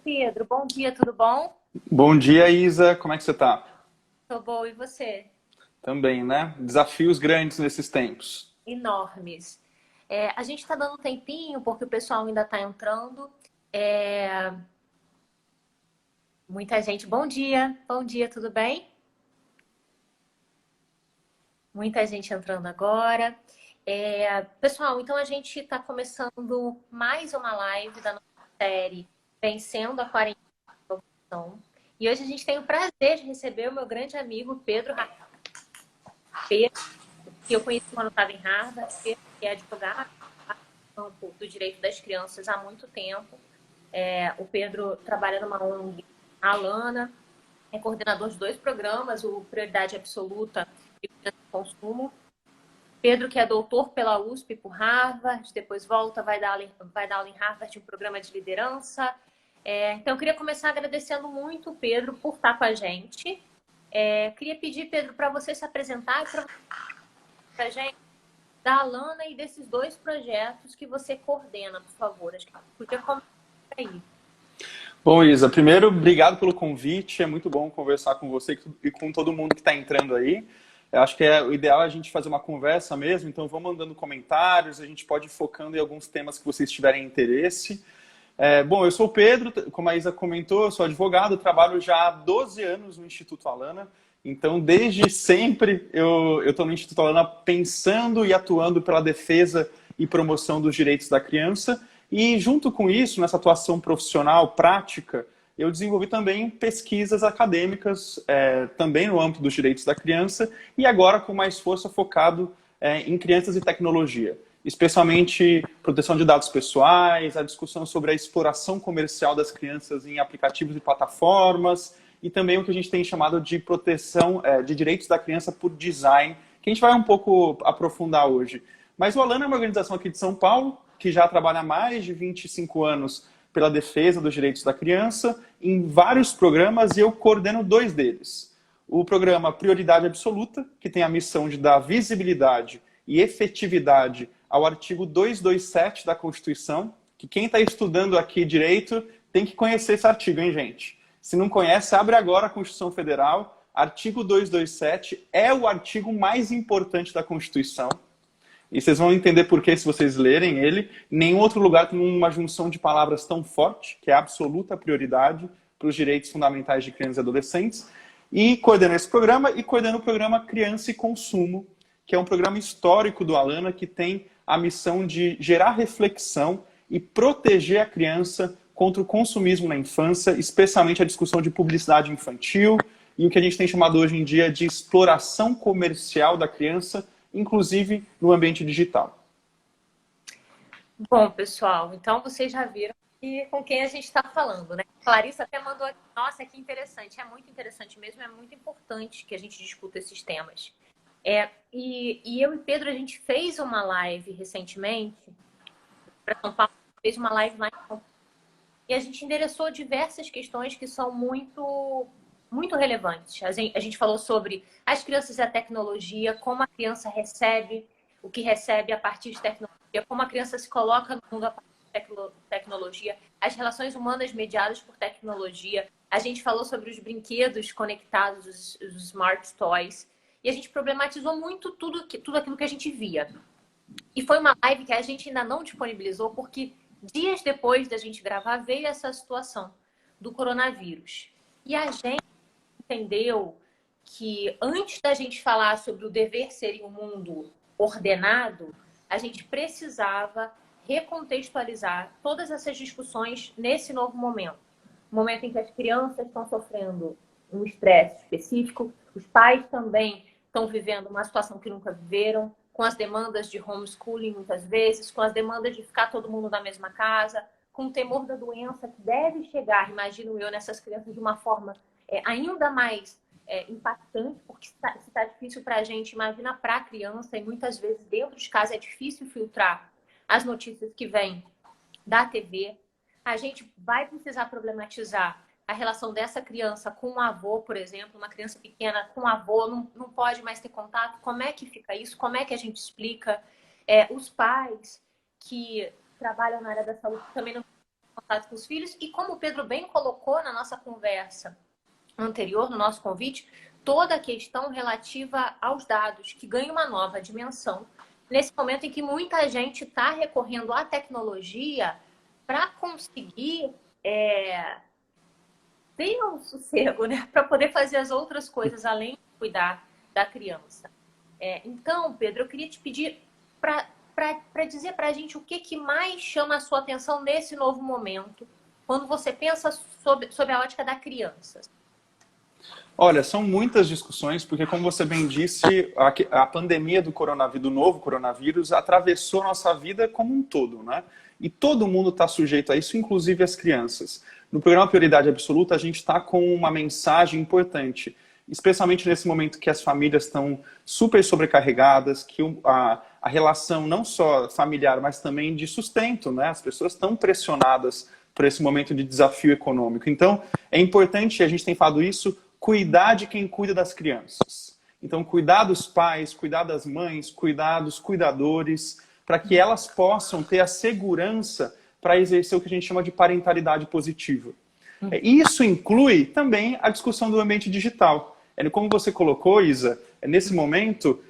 Pedro. Bom dia, tudo bom? Bom dia, Isa. Como é que você tá? Tô boa, e você? Também, né? Desafios grandes nesses tempos. Enormes. A gente está dando um tempinho porque o pessoal ainda está entrando. É, Muita gente. Bom dia, tudo bem? Muita gente entrando agora. Pessoal, então a gente está começando mais uma live da nossa série Vencendo a Quarentena. E hoje a gente tem o prazer de receber o meu grande amigo Pedro Rafael, que eu conheci quando estava em Harvard, que é advogado no campo do direito das crianças há muito tempo. O Pedro trabalha numa ONG, a Alana, é coordenador de 2 programas, o Prioridade Absoluta e o Consumo. Pedro, que é doutor pela USP por Harvard, depois volta, vai dar aula em Harvard, um programa de liderança. Então, eu queria começar agradecendo muito o Pedro por estar com a gente. Queria pedir, Pedro, para você se apresentar e para a gente da Alana e desses 2 projetos que você coordena, por favor. Acho que podia começar aí. Bom, Isa, primeiro, obrigado pelo convite. É muito bom conversar com você e com todo mundo que está entrando aí. Eu acho que o ideal é a gente fazer uma conversa mesmo, então vão mandando comentários, a gente pode ir focando em alguns temas que vocês tiverem interesse. Bom, eu sou o Pedro, como a Isa comentou, eu sou advogado, trabalho já há 12 anos no Instituto Alana. Então, desde sempre, eu estou no Instituto Alana pensando e atuando pela defesa e promoção dos direitos da criança. E, junto com isso, nessa atuação profissional, prática, eu desenvolvi também pesquisas acadêmicas, também no âmbito dos direitos da criança, e agora com mais força focado em crianças e tecnologia, especialmente proteção de dados pessoais, a discussão sobre a exploração comercial das crianças em aplicativos e plataformas, e também o que a gente tem chamado de proteção de direitos da criança por design, que a gente vai um pouco aprofundar hoje. Mas o Alana é uma organização aqui de São Paulo, que já trabalha há mais de 25 anos pela defesa dos direitos da criança, em vários programas, e eu coordeno 2 deles. O programa Prioridade Absoluta, que tem a missão de dar visibilidade e efetividade ao artigo 227 da Constituição, que quem está estudando aqui direito tem que conhecer esse artigo, hein, gente? Se não conhece, abre agora a Constituição Federal. Artigo 227 é o artigo mais importante da Constituição. E vocês vão entender por que se vocês lerem ele. Em nenhum outro lugar tem uma junção de palavras tão forte, que é a absoluta prioridade para os direitos fundamentais de crianças e adolescentes. E coordeno esse programa e coordeno o programa Criança e Consumo, que é um programa histórico do Alana que tem a missão de gerar reflexão e proteger a criança contra o consumismo na infância, especialmente a discussão de publicidade infantil e o que a gente tem chamado hoje em dia de exploração comercial da criança, inclusive no ambiente digital. Bom, pessoal, então vocês já viram com quem a gente está falando, né? Clarissa até mandou aqui. Nossa, que interessante. É muito interessante mesmo, é muito importante que a gente discuta esses temas. E eu e Pedro, a gente fez uma live recentemente para São Paulo, fez uma live lá em São Paulo, e a gente endereçou diversas questões que são muito relevantes. A gente falou sobre as crianças e a tecnologia, como a criança recebe o que recebe a partir de tecnologia, como a criança se coloca no mundo a partir de tecnologia, as relações humanas mediadas por tecnologia. A gente falou sobre os brinquedos conectados, os smart toys, e a gente problematizou muito tudo aquilo que a gente via. E foi uma live que a gente ainda não disponibilizou, porque dias depois da gente gravar veio essa situação do coronavírus. E a gente entendeu que antes da gente falar sobre o dever ser em um mundo ordenado, a gente precisava recontextualizar todas essas discussões nesse novo momento. Momento em que as crianças estão sofrendo um estresse específico, os pais também estão vivendo uma situação que nunca viveram, com as demandas de homeschooling muitas vezes, com as demandas de ficar todo mundo na mesma casa, com o temor da doença que deve chegar, imagino eu, nessas crianças de uma forma ainda mais impactante, porque se tá difícil para a gente, imagina para a criança, e muitas vezes dentro de casa é difícil filtrar as notícias que vêm da TV. A gente vai precisar problematizar a relação dessa criança com o avô, por exemplo, uma criança pequena com o avô, não pode mais ter contato. Como é que fica isso? Como é que a gente explica? Os pais que trabalham na área da saúde também não contato com os filhos. E como o Pedro bem colocou na nossa conversa anterior, no nosso convite, toda a questão relativa aos dados, que ganha uma nova dimensão nesse momento em que muita gente está recorrendo à tecnologia para conseguir ter um sossego, né? Para poder fazer as outras coisas além de cuidar da criança. Então, Pedro, eu queria te pedir para dizer para a gente o que mais chama a sua atenção nesse novo momento, quando você pensa sobre a ótica da criança. Olha, são muitas discussões, porque como você bem disse, a pandemia do coronavírus, do novo coronavírus, atravessou nossa vida como um todo, né? E todo mundo está sujeito a isso, inclusive as crianças. No programa Prioridade Absoluta, a gente está com uma mensagem importante, especialmente nesse momento que as famílias estão super sobrecarregadas, que a relação não só familiar, mas também de sustento, né? As pessoas estão pressionadas por esse momento de desafio econômico. Então, é importante, a gente tem falado isso, cuidar de quem cuida das crianças. Então, cuidar dos pais, cuidar das mães, cuidar dos cuidadores, para que elas possam ter a segurança para exercer o que a gente chama de parentalidade positiva. Isso inclui também a discussão do ambiente digital. Como você colocou, Isa, nesse momento,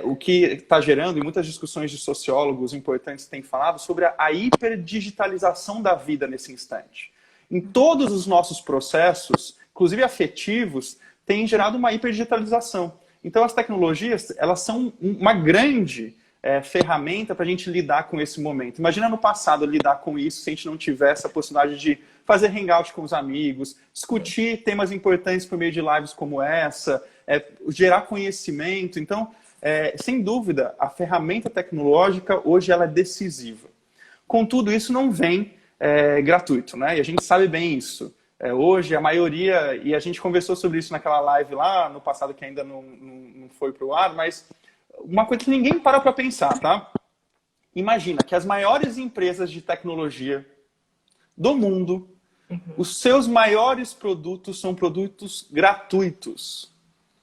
o que está gerando, e muitas discussões de sociólogos importantes têm falado, sobre a hiperdigitalização da vida nesse instante. Em todos os nossos processos, inclusive afetivos, tem gerado uma hiperdigitalização. Então, as tecnologias, elas são uma grande ferramenta para a gente lidar com esse momento. Imagina no passado lidar com isso se a gente não tivesse a possibilidade de fazer hangout com os amigos, discutir temas importantes por meio de lives como essa, gerar conhecimento. Então, sem dúvida, a ferramenta tecnológica hoje ela é decisiva. Contudo, isso não vem gratuito, né? E a gente sabe bem isso. Hoje, a maioria, e a gente conversou sobre isso naquela live lá no passado que ainda não foi para o ar, mas uma coisa que ninguém para pensar, tá? Imagina que as maiores empresas de tecnologia do mundo, os seus maiores produtos são produtos gratuitos.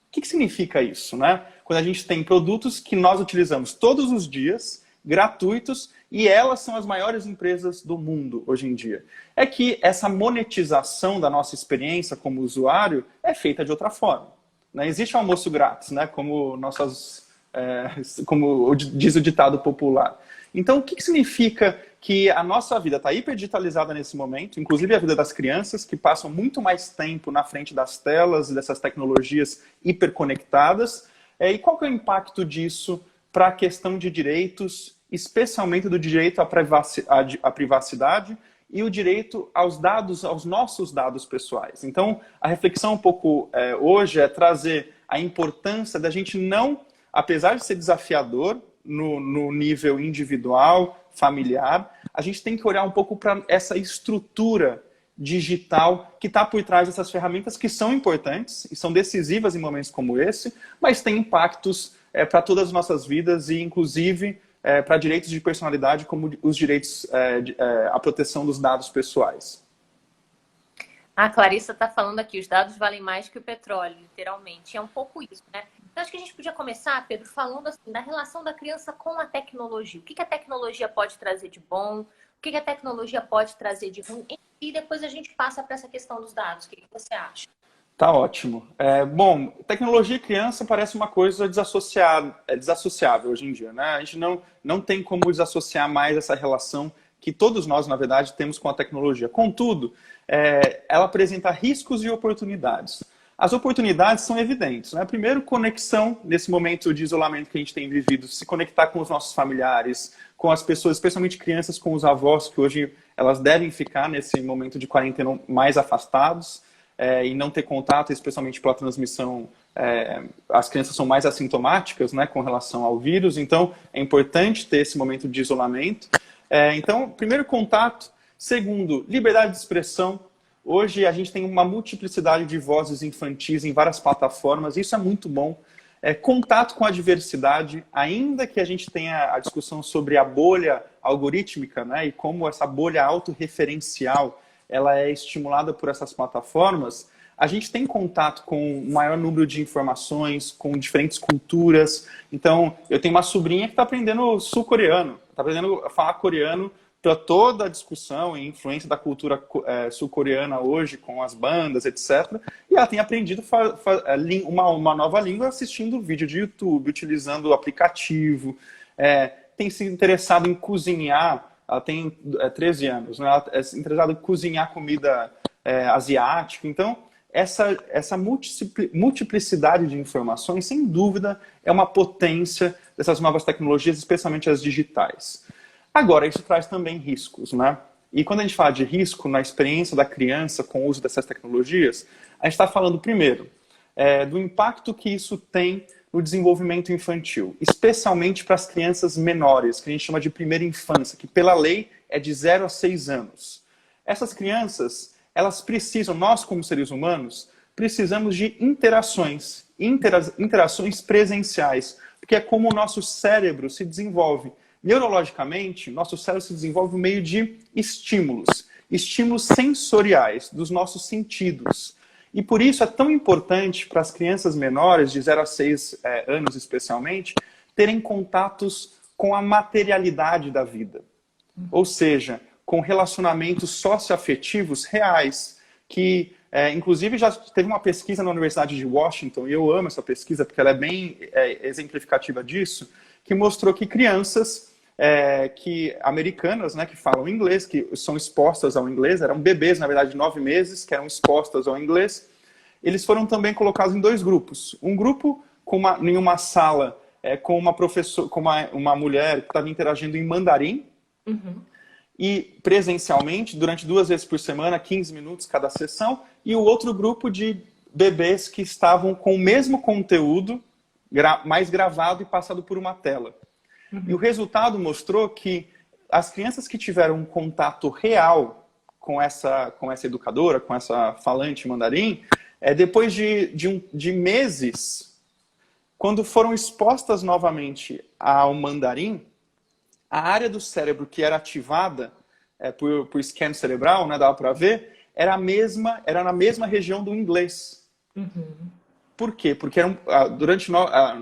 O que significa isso, né? Quando a gente tem produtos que nós utilizamos todos os dias, gratuitos, e elas são as maiores empresas do mundo hoje em dia. É que essa monetização da nossa experiência como usuário é feita de outra forma. Não existe almoço grátis, né? Como diz o ditado popular. Então, o que significa que a nossa vida está hiperdigitalizada nesse momento, inclusive a vida das crianças, que passam muito mais tempo na frente das telas e dessas tecnologias hiperconectadas? E qual que é o impacto disso para a questão de direitos, especialmente do direito à privacidade e o direito aos dados, aos nossos dados pessoais? Então, a reflexão um pouco hoje é trazer a importância da gente não, apesar de ser desafiador no nível individual, familiar, a gente tem que olhar um pouco para essa estrutura digital que está por trás dessas ferramentas que são importantes e são decisivas em momentos como esse, mas tem impactos para todas as nossas vidas e, inclusive, para direitos de personalidade, como os direitos à proteção dos dados pessoais. A Clarissa está falando aqui, os dados valem mais que o petróleo, literalmente. É um pouco isso, né? Então, acho que a gente podia começar, Pedro, falando assim, da relação da criança com a tecnologia. O que a tecnologia pode trazer de bom? O que a tecnologia pode trazer de ruim? E depois a gente passa para essa questão dos dados. O que você acha? Tá ótimo. Bom, tecnologia e criança parece uma coisa desassociável hoje em dia, né? A gente não tem como desassociar mais essa relação que todos nós, na verdade, temos com a tecnologia. Contudo, ela apresenta riscos e oportunidades. As oportunidades são evidentes, né? Primeiro, conexão, nesse momento de isolamento que a gente tem vivido, se conectar com os nossos familiares, com as pessoas, especialmente crianças, com os avós, que hoje elas devem ficar nesse momento de quarentena mais afastados e não ter contato, especialmente pela transmissão. As crianças são mais assintomáticas, né, com relação ao vírus, então é importante ter esse momento de isolamento. Então, primeiro, contato. Segundo, liberdade de expressão. Hoje a gente tem uma multiplicidade de vozes infantis em várias plataformas, isso é muito bom. Contato com a diversidade, ainda que a gente tenha a discussão sobre a bolha algorítmica, né, e como essa bolha autorreferencial ela é estimulada por essas plataformas, a gente tem contato com um maior número de informações, com diferentes culturas. Então, eu tenho uma sobrinha que está aprendendo sul-coreano, está aprendendo a falar coreano para toda a discussão e influência da cultura sul-coreana hoje, com as bandas, etc. E ela tem aprendido uma nova língua assistindo vídeo de YouTube, utilizando o aplicativo, tem se interessado em cozinhar. Ela tem 13 anos, né? Ela é interessada em cozinhar comida asiática. Então, essa multiplicidade de informações, sem dúvida, é uma potência dessas novas tecnologias, especialmente as digitais. Agora, isso traz também riscos, né? E quando a gente fala de risco, na experiência da criança com o uso dessas tecnologias, a gente está falando, primeiro, do impacto que isso tem no desenvolvimento infantil, especialmente para as crianças menores, que a gente chama de primeira infância, que pela lei é de 0 a 6 anos. Essas crianças, elas precisam, nós como seres humanos, precisamos de interações presenciais, porque é como o nosso cérebro se desenvolve. Neurologicamente, nosso cérebro se desenvolve por meio de estímulos sensoriais, dos nossos sentidos. E por isso é tão importante para as crianças menores, de 0 a 6 anos especialmente, terem contatos com a materialidade da vida. Ou seja, com relacionamentos socioafetivos reais, que inclusive já teve uma pesquisa na Universidade de Washington, e eu amo essa pesquisa porque ela é bem exemplificativa disso, que mostrou que crianças americanas, né, que falam inglês, que são expostas ao inglês, eram bebês, na verdade, de 9 meses, que eram expostas ao inglês, eles foram também colocados em 2 grupos. Um grupo em uma sala com uma professora, com uma mulher que estava interagindo em mandarim, e presencialmente, durante 2 vezes por semana, 15 minutos cada sessão, e o outro grupo de bebês que estavam com o mesmo conteúdo, mais gravado e passado por uma tela. E o resultado mostrou que as crianças que tiveram um contato real com essa educadora, com essa falante mandarim, depois de meses, quando foram expostas novamente ao mandarim, a área do cérebro que era ativada por scan cerebral, né, dava para ver, era na mesma região do inglês. Por quê? Porque durante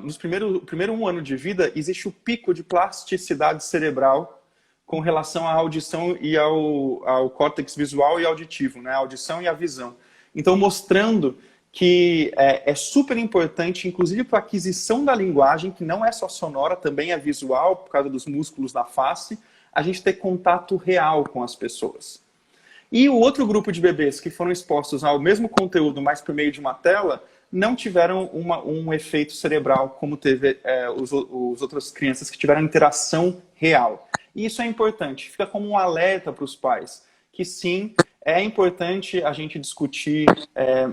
nos primeiro 1 ano de vida, existe o pico de plasticidade cerebral com relação à audição e ao córtex visual e auditivo, né? A audição e a visão. Então, mostrando que é super importante, inclusive para a aquisição da linguagem, que não é só sonora, também é visual, por causa dos músculos da face, a gente ter contato real com as pessoas. E o outro grupo de bebês que foram expostos ao mesmo conteúdo, mas por meio de uma tela, não tiveram um efeito cerebral como teve as outras crianças que tiveram interação real. E isso é importante, fica como um alerta para os pais, que sim, é importante a gente discutir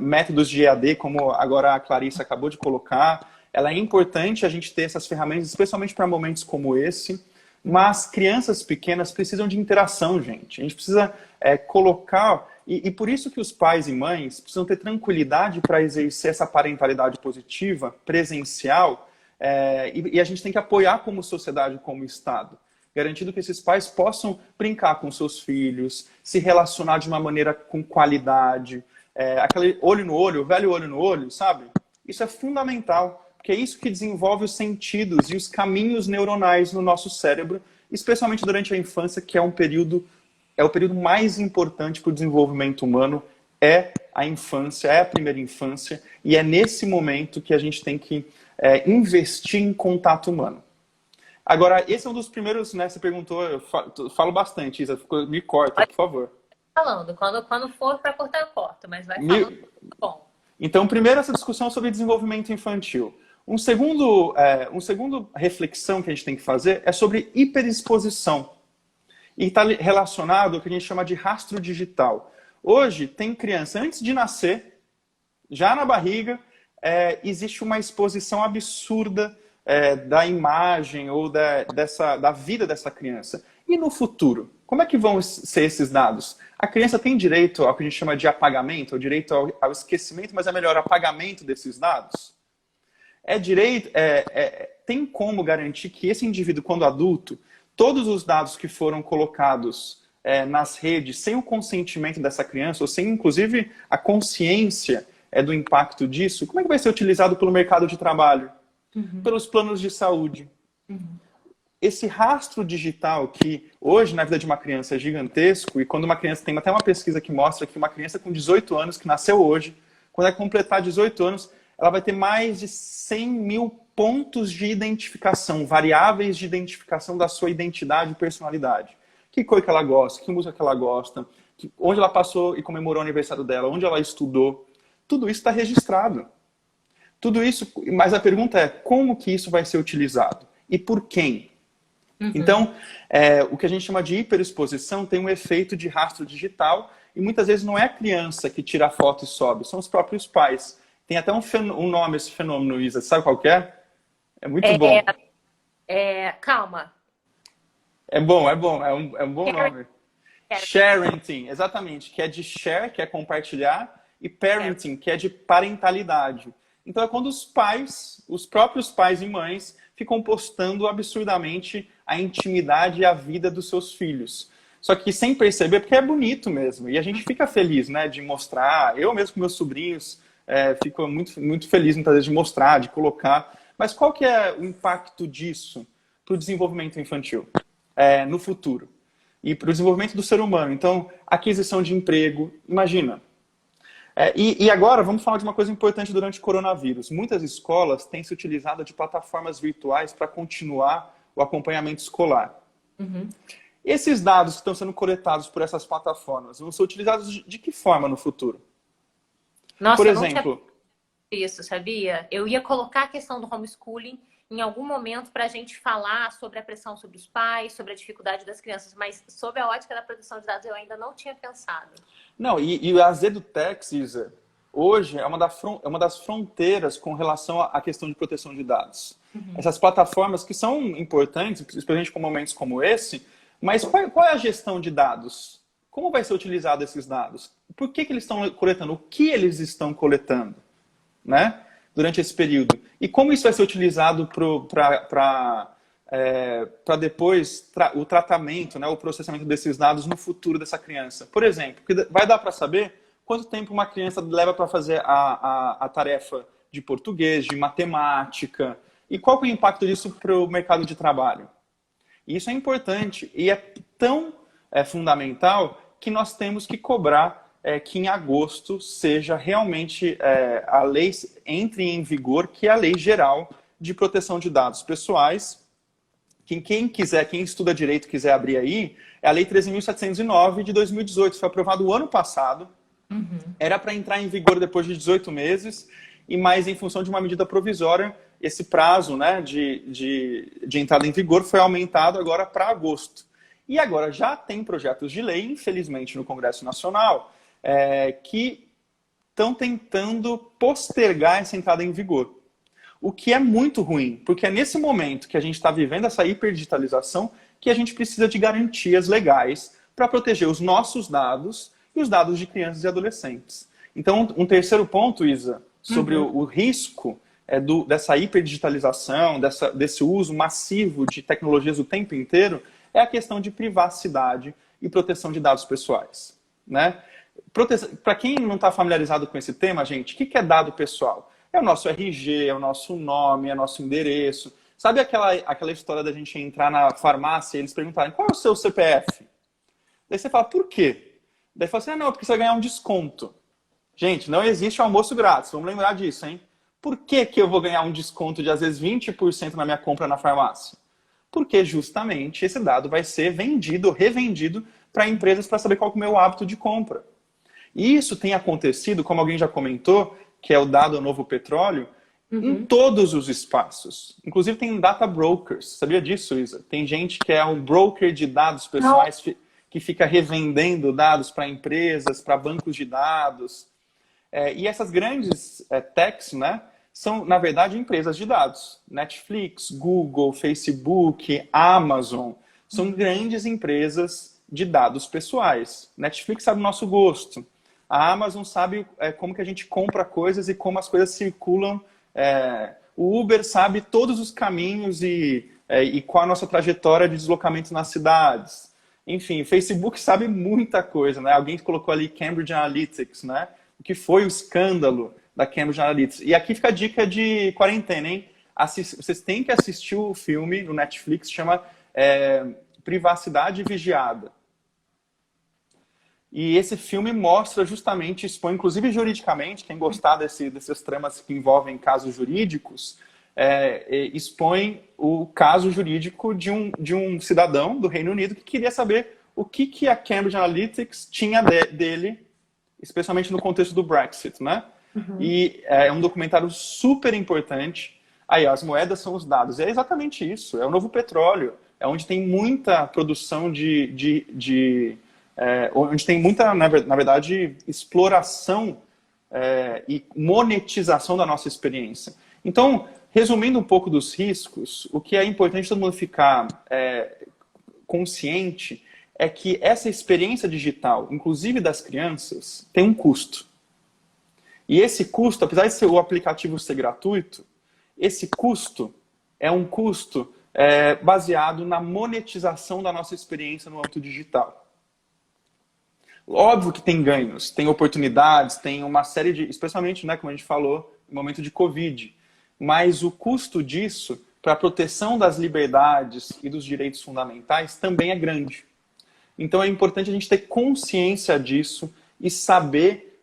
métodos de EAD, como agora a Clarissa acabou de colocar. É importante a gente ter essas ferramentas, especialmente para momentos como esse, mas crianças pequenas precisam de interação, gente. A gente precisa colocar... E por isso que os pais e mães precisam ter tranquilidade para exercer essa parentalidade positiva, presencial, e a gente tem que apoiar como sociedade, como Estado, garantindo que esses pais possam brincar com seus filhos, se relacionar de uma maneira com qualidade, aquele olho no olho, o velho olho no olho, sabe? Isso é fundamental, porque é isso que desenvolve os sentidos e os caminhos neuronais no nosso cérebro, especialmente durante a infância, que é o período mais importante para o desenvolvimento humano, é a infância, é a primeira infância, e é nesse momento que a gente tem que investir em contato humano. Agora, esse é um dos primeiros, né, você perguntou, eu falo bastante, Isa, me corta, por favor. Falando, quando for para cortar eu corto, mas vai falando. Bom. Então, primeiro essa discussão sobre desenvolvimento infantil. Um segundo reflexão que a gente tem que fazer é sobre hiperexposição. E está relacionado ao que a gente chama de rastro digital. Hoje, tem criança, antes de nascer, já na barriga, existe uma exposição absurda da imagem ou da vida dessa criança. E no futuro? Como é que vão ser esses dados? A criança tem direito ao que a gente chama de apagamento, ou direito ao esquecimento, mas é melhor apagamento desses dados? Tem como garantir que esse indivíduo, quando adulto, todos os dados que foram colocados nas redes, sem o consentimento dessa criança, ou sem, inclusive, a consciência do impacto disso, como é que vai ser utilizado pelo mercado de trabalho? Pelos planos de saúde? esse rastro digital que hoje na vida de uma criança é gigantesco, e quando uma criança, tem até uma pesquisa que mostra que uma criança com 18 anos, que nasceu hoje, quando ela completar 18 anos, ela vai ter mais de 100 mil pontos de identificação, variáveis de identificação da sua identidade e personalidade. Que cor que ela gosta, que música que ela gosta, onde ela passou e comemorou o aniversário dela, onde ela estudou. Tudo isso está registrado. Tudo isso, mas a pergunta é, como que isso vai ser utilizado? E por quem? Então, o que a gente chama de hiperexposição tem um efeito de rastro digital e muitas vezes não é a criança que tira a foto e sobe, são os próprios pais. Tem até um nome esse fenômeno, Isa. Sabe qual que é? É muito bom. Calma. É bom. É um bom nome. Sharenting, exatamente. Que é de share, que é compartilhar, e parenting, que é de parentalidade. Então é quando os pais, os próprios pais e mães, ficam postando absurdamente a intimidade e a vida dos seus filhos. Só que sem perceber, porque é bonito mesmo. E a gente fica feliz, né, de mostrar. Eu mesmo com meus sobrinhos fico muito, muito feliz muitas vezes de mostrar, de colocar. Mas qual que é o impacto disso para o desenvolvimento infantil no futuro? E para o desenvolvimento do ser humano? Então, aquisição de emprego, imagina. E agora, vamos falar de uma coisa importante durante o coronavírus. Muitas escolas têm se utilizado de plataformas virtuais para continuar o acompanhamento escolar. Esses dados que estão sendo coletados por essas plataformas vão ser utilizados de que forma no futuro? Nossa, Por eu não exemplo, tinha isso, sabia? Eu ia colocar a questão do homeschooling em algum momento para a gente falar sobre a pressão sobre os pais, sobre a dificuldade das crianças, mas sob a ótica da proteção de dados eu ainda não tinha pensado. não, e a EduTech, Isa, hoje é uma das fronteiras com relação à questão de proteção de dados. Essas plataformas que são importantes, especialmente com momentos como esse, mas qual é a gestão de dados? Como vai ser utilizado esses dados? Por que eles estão coletando? O que eles estão coletando, né? Durante esse período? E como isso vai ser utilizado para depois o tratamento, né, o processamento desses dados no futuro dessa criança? Por exemplo, vai dar para saber quanto tempo uma criança leva para fazer a tarefa de português, de matemática, e qual que é o impacto disso para o mercado de trabalho? E isso é importante e é tão fundamental que nós temos que cobrar que em agosto seja realmente a lei entre em vigor, que é a Lei Geral de Proteção de Dados Pessoais. Quem quiser, quem estuda direito quiser abrir aí, é a Lei 13.709 de 2018, foi aprovado o ano passado. Era para entrar em vigor depois de 18 meses, e mais em função de uma medida provisória, esse prazo, né, de entrada em vigor foi aumentado agora para agosto. E agora já tem projetos de lei, infelizmente, no Congresso Nacional, que estão tentando postergar essa entrada em vigor. O que é muito ruim, porque é nesse momento que a gente está vivendo essa hiperdigitalização que a gente precisa de garantias legais para proteger os nossos dados e os dados de crianças e adolescentes. Então, um terceiro ponto, Isa, sobre o risco dessa hiperdigitalização, desse uso massivo de tecnologias o tempo inteiro, é a questão de privacidade e proteção de dados pessoais, né? Para quem não está familiarizado com esse tema, gente, o que é dado pessoal? É o nosso RG, é o nosso nome, é o nosso endereço. Sabe aquela história da gente entrar na farmácia e eles perguntarem qual é o seu CPF? Daí você fala, por quê? Daí fala assim, não, porque você vai ganhar um desconto. Gente, não existe almoço grátis, vamos lembrar disso, hein? Por que que eu vou ganhar um desconto de, às vezes, 20% na minha compra na farmácia? Porque, justamente, esse dado vai ser vendido, revendido para empresas para saber qual é o meu hábito de compra. E isso tem acontecido, como alguém já comentou, que é o dado novo petróleo, em todos os espaços. Inclusive tem data brokers. Sabia disso, Isa? Tem gente que é um broker de dados pessoais que fica revendendo dados para empresas, para bancos de dados. E essas grandes techs, né, são, na verdade, empresas de dados. Netflix, Google, Facebook, Amazon, são grandes empresas de dados pessoais. Netflix sabe o nosso gosto. A Amazon sabe como que a gente compra coisas e como as coisas circulam. O Uber sabe todos os caminhos e qual a nossa trajetória de deslocamento nas cidades. Enfim, o Facebook sabe muita coisa, né? Alguém colocou ali Cambridge Analytics, né? O que foi o escândalo da Cambridge Analytics. E aqui fica a dica de quarentena, hein? vocês têm que assistir o filme no Netflix, chama Privacidade Vigiada. E esse filme mostra justamente, expõe inclusive juridicamente, quem gostar desses tramas que envolvem casos jurídicos, expõe o caso jurídico de um cidadão do Reino Unido que queria saber o que a Cambridge Analytica tinha dele, especialmente no contexto do Brexit, né? Uhum. E é um documentário super importante. Aí, as moedas são os dados. E é exatamente isso. É o novo petróleo. É onde tem muita produção onde tem muita, na verdade, exploração e monetização da nossa experiência. Então, resumindo um pouco dos riscos, o que é importante todo mundo ficar consciente é que essa experiência digital, inclusive das crianças, tem um custo. E esse custo, apesar de o aplicativo ser gratuito, esse custo é um custo baseado na monetização da nossa experiência no âmbito digital. Óbvio que tem ganhos, tem oportunidades, tem uma série de... Especialmente, né, como a gente falou, no momento de Covid. Mas o custo disso, para a proteção das liberdades e dos direitos fundamentais, também é grande. Então é importante a gente ter consciência disso e saber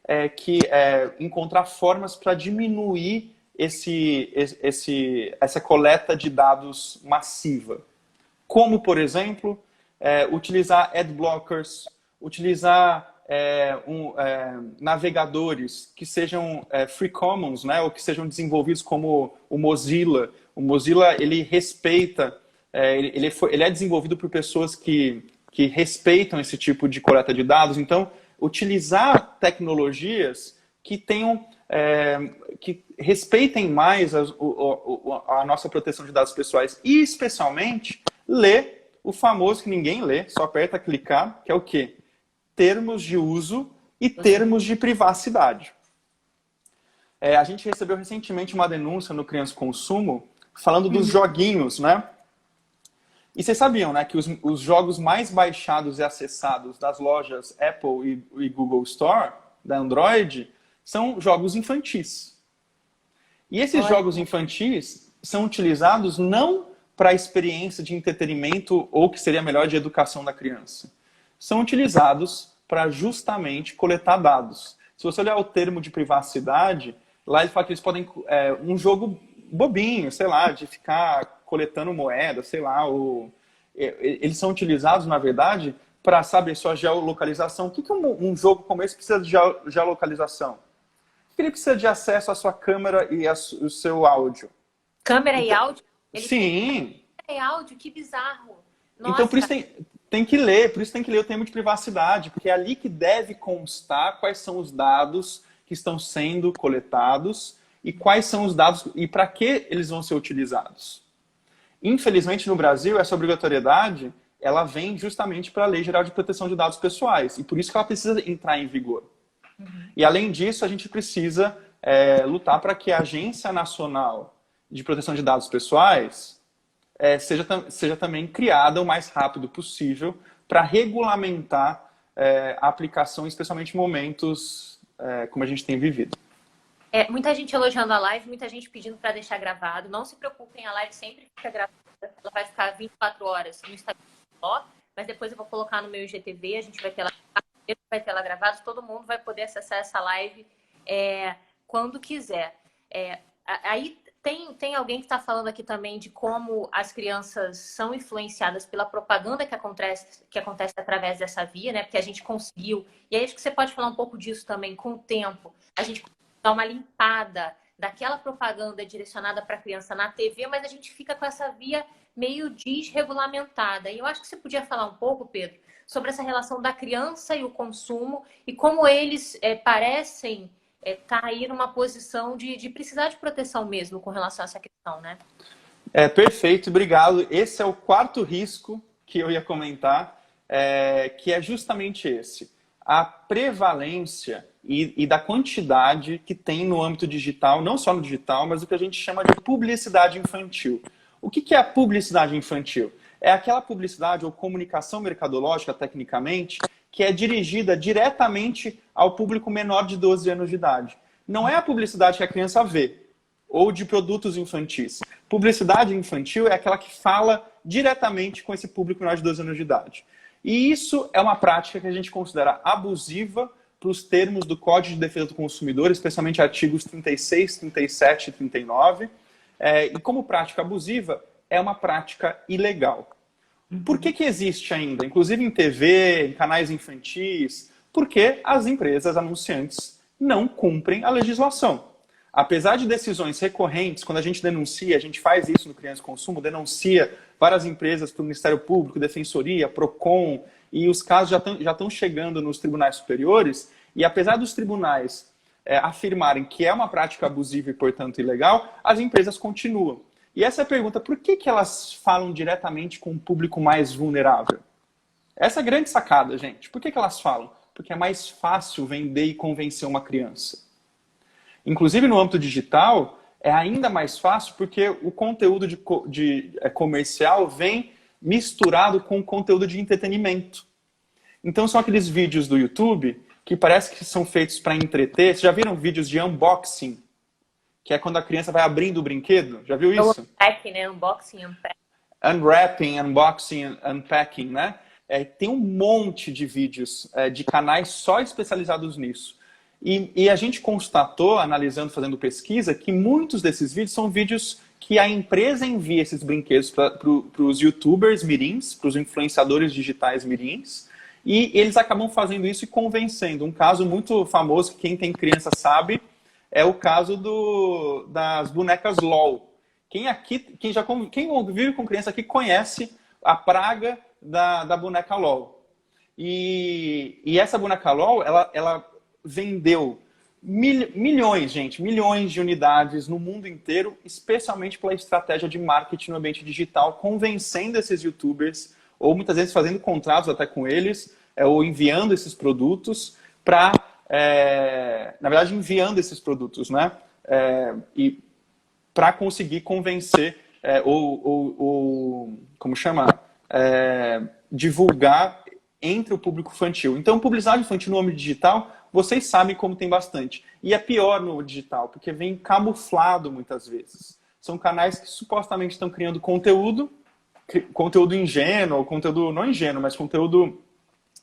encontrar formas para diminuir essa coleta de dados massiva. Como, por exemplo, utilizar adblockers, utilizar navegadores que sejam free commons, né, ou que sejam desenvolvidos como o Mozilla. O Mozilla, ele respeita, ele é desenvolvido por pessoas que respeitam esse tipo de coleta de dados. Então, utilizar tecnologias que tenham, que respeitem mais a nossa proteção de dados pessoais e, especialmente, ler o famoso que ninguém lê, só aperta clicar, que é o quê? Termos de uso e termos de privacidade. A gente recebeu recentemente uma denúncia no Criança Consumo falando dos joguinhos, né? E vocês sabiam, né, que os jogos mais baixados e acessados das lojas Apple e Google Store, da Android, são jogos infantis. E esses jogos infantis são utilizados não para a experiência de entretenimento ou que seria melhor de educação da criança. São utilizados para justamente coletar dados. Se você olhar o termo de privacidade, lá ele fala que eles podem... um jogo bobinho, sei lá, de ficar coletando moeda, sei lá. Eles são utilizados, na verdade, para saber sua geolocalização. O que um jogo como esse precisa de geolocalização? Ele precisa de acesso à sua câmera e o seu áudio. Câmera e áudio? Sim. Câmera e áudio, que bizarro. Nossa. Então, por isso tem que ler o termo de privacidade, porque é ali que deve constar quais são os dados que estão sendo coletados e quais são os dados e para que eles vão ser utilizados. Infelizmente, no Brasil, essa obrigatoriedade ela vem justamente para a Lei Geral de Proteção de Dados Pessoais e por isso que ela precisa entrar em vigor. E, além disso, a gente precisa lutar para que a Agência Nacional de Proteção de Dados Pessoais seja também criada o mais rápido possível para regulamentar a aplicação, especialmente em momentos como a gente tem vivido. Muita gente elogiando a live, muita gente pedindo para deixar gravado. Não se preocupem, a live sempre fica gravada. Ela vai ficar 24 horas no Instagram só, mas depois eu vou colocar no meu IGTV, a gente vai ter ela gravada, todo mundo vai poder acessar essa live quando quiser. Aí tem alguém que está falando aqui também de como as crianças são influenciadas pela propaganda que acontece através dessa via, né? Porque a gente conseguiu, e aí acho que você pode falar um pouco disso também, com o tempo, a gente dar uma limpada daquela propaganda direcionada para a criança na TV, mas a gente fica com essa via meio desregulamentada. E eu acho que você podia falar um pouco, Pedro, sobre essa relação da criança e o consumo e como eles parecem estar aí numa posição de precisar de proteção mesmo com relação a essa questão, né? Perfeito, obrigado. Esse é o quarto risco que eu ia comentar, que é justamente esse. A prevalência e da quantidade que tem no âmbito digital, não só no digital, mas o que a gente chama de publicidade infantil. O que é a publicidade infantil? É aquela publicidade ou comunicação mercadológica, tecnicamente, que é dirigida diretamente ao público menor de 12 anos de idade. Não é a publicidade que a criança vê, ou de produtos infantis, Publicidade infantil é aquela que fala diretamente com esse público menor de 12 anos de idade. E isso é uma prática que a gente considera abusiva para os termos do Código de Defesa do Consumidor, especialmente artigos 36, 37 e 39. E como prática abusiva, é uma prática ilegal. Por que existe ainda? Inclusive em TV, em canais infantis, porque as empresas anunciantes não cumprem a legislação. Apesar de decisões recorrentes, quando a gente denuncia, a gente faz isso no Criança e Consumo, denuncia várias empresas para o Ministério Público, Defensoria, PROCON, e os casos já estão chegando nos tribunais superiores, e apesar dos tribunais afirmarem que é uma prática abusiva e, portanto, ilegal, as empresas continuam. E essa é a pergunta, por que elas falam diretamente com um público mais vulnerável? Essa é a grande sacada, gente. Por que elas falam? Porque é mais fácil vender e convencer uma criança. Inclusive no âmbito digital, é ainda mais fácil porque o conteúdo comercial vem misturado com o conteúdo de entretenimento. Então são aqueles vídeos do YouTube que parece que são feitos para entreter. Vocês já viram vídeos de unboxing? Que é quando a criança vai abrindo o brinquedo. Já viu isso? Unpacking, né? Unboxing, unpacking. Unwrapping, unboxing, unpacking, né? Tem um monte de vídeos de canais só especializados nisso. E a gente constatou, analisando, fazendo pesquisa, que muitos desses vídeos são vídeos que a empresa envia esses brinquedos para os youtubers mirins, para os influenciadores digitais mirins, e eles acabam fazendo isso e convencendo. Um caso muito famoso, que quem tem criança sabe, é o caso das bonecas LOL. Quem vive com criança aqui conhece a praga da boneca LOL. E essa boneca LOL, ela vendeu milhões de unidades no mundo inteiro, especialmente pela estratégia de marketing no ambiente digital, convencendo esses youtubers, ou muitas vezes fazendo contratos até com eles, ou enviando esses produtos para... na verdade, enviando esses produtos, né? E para conseguir convencer como chama? Divulgar entre o público infantil. Então, publicidade infantil no âmbito digital, vocês sabem como tem bastante. E é pior no digital, porque vem camuflado muitas vezes. São canais que supostamente estão criando conteúdo ingênuo, conteúdo não ingênuo, mas conteúdo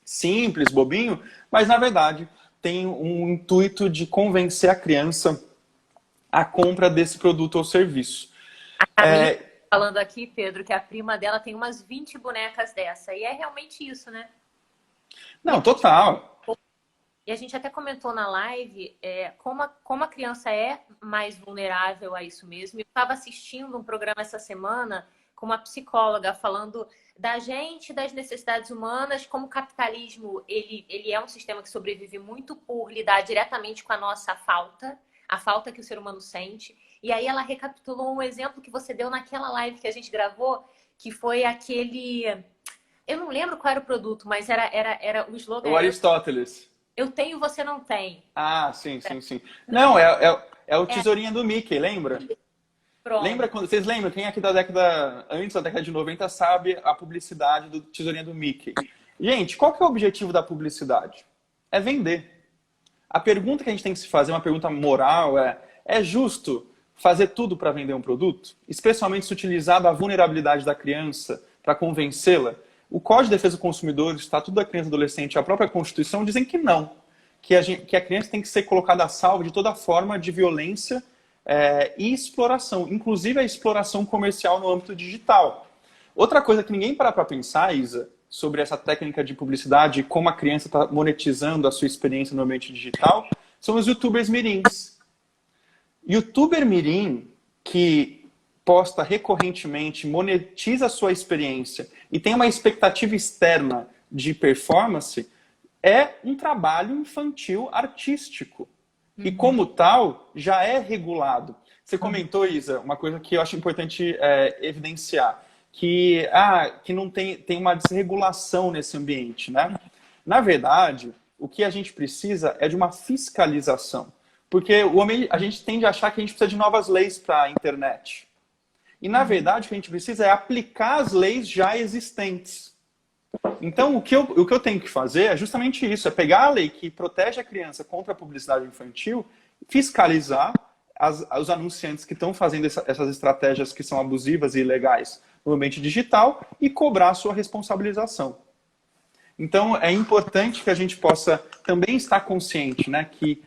simples, bobinho, mas na verdade tem um intuito de convencer a criança à compra desse produto ou serviço. A Camila falando aqui, Pedro, que a prima dela tem umas 20 bonecas dessa. E é realmente isso, né? Não, total. E a gente até comentou na live como a criança é mais vulnerável a isso mesmo. Eu estava assistindo um programa essa semana com uma psicóloga falando da gente, das necessidades humanas, como o capitalismo ele é um sistema que sobrevive muito por lidar diretamente com a nossa falta, a falta que o ser humano sente. E aí ela recapitulou um exemplo que você deu naquela live que a gente gravou, que foi aquele... Eu não lembro qual era o produto, mas era o slogan... O Aristóteles. Eu tenho, você não tem. Ah, sim. Não, é o Tesourinha do Mickey, lembra? Pronto. Vocês lembram? Quem aqui antes da década de 90 sabe a publicidade do Tesourinha do Mickey. Gente, qual que é o objetivo da publicidade? É vender. A pergunta que a gente tem que se fazer, uma pergunta moral, é justo fazer tudo para vender um produto? Especialmente se utilizar da vulnerabilidade da criança para convencê-la? O Código de Defesa do Consumidor, o Estatuto da Criança e Adolescente e a própria Constituição dizem que não. Que a criança tem que ser colocada a salvo de toda forma de violência e exploração. Inclusive a exploração comercial no âmbito digital. Outra coisa que ninguém para pensar, Isa, sobre essa técnica de publicidade e como a criança está monetizando a sua experiência no ambiente digital, são os youtubers mirins. Youtuber mirim que posta recorrentemente, monetiza a sua experiência e tem uma expectativa externa de performance, é um trabalho infantil artístico. E como tal, já é regulado. Você comentou, Isa, uma coisa que eu acho importante evidenciar, que não tem uma desregulação nesse ambiente, né? Na verdade, o que a gente precisa é de uma fiscalização. Porque a gente tende a achar que a gente precisa de novas leis para a internet. E, na verdade, o que a gente precisa é aplicar as leis já existentes. Então, o que eu tenho que fazer é justamente isso, é pegar a lei que protege a criança contra a publicidade infantil, fiscalizar, os anunciantes que estão fazendo essas estratégias que são abusivas e ilegais no ambiente digital e cobrar a sua responsabilização. Então, é importante que a gente possa também estar consciente, né, que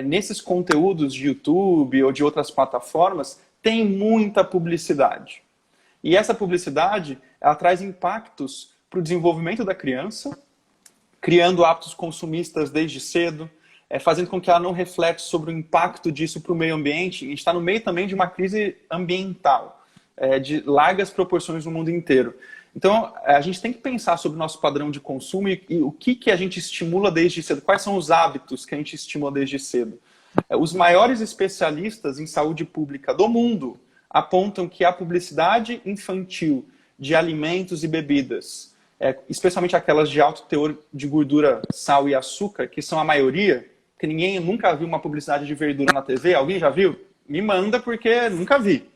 nesses conteúdos de YouTube ou de outras plataformas tem muita publicidade. E essa publicidade, ela traz impactos para o desenvolvimento da criança, criando hábitos consumistas desde cedo, fazendo com que ela não reflete sobre o impacto disso para o meio ambiente. A gente está no meio também de uma crise ambiental, de largas proporções no mundo inteiro. Então, a gente tem que pensar sobre o nosso padrão de consumo e o que a gente estimula desde cedo. Quais são os hábitos que a gente estimula desde cedo? Os maiores especialistas em saúde pública do mundo apontam que a publicidade infantil de alimentos e bebidas, especialmente aquelas de alto teor de gordura, sal e açúcar, que são a maioria, que ninguém nunca viu uma publicidade de verdura na TV. Alguém já viu? Me manda porque nunca vi.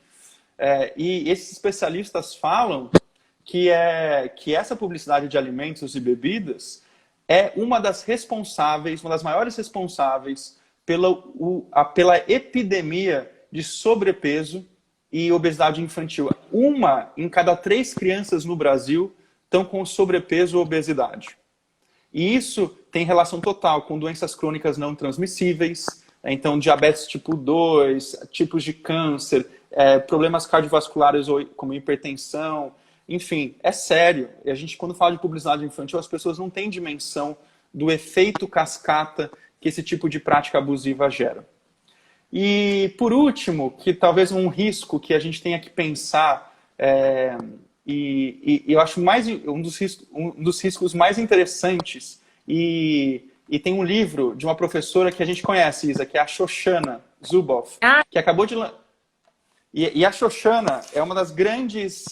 E esses especialistas falam que essa publicidade de alimentos e bebidas é uma das maiores responsáveis pela epidemia de sobrepeso e obesidade infantil. 1 em cada 3 crianças no Brasil estão com sobrepeso ou obesidade. E isso tem relação total com doenças crônicas não transmissíveis, então diabetes tipo 2, tipos de câncer, problemas cardiovasculares como hipertensão. Enfim, é sério. E a gente, quando fala de publicidade infantil, as pessoas não têm dimensão do efeito cascata que esse tipo de prática abusiva gera. E, por último, que talvez um risco que a gente tenha que pensar, e eu acho um dos riscos mais interessantes, e tem um livro de uma professora que a gente conhece, Isa, que é a Shoshana Zuboff, que acabou de... E a Shoshana é uma das grandes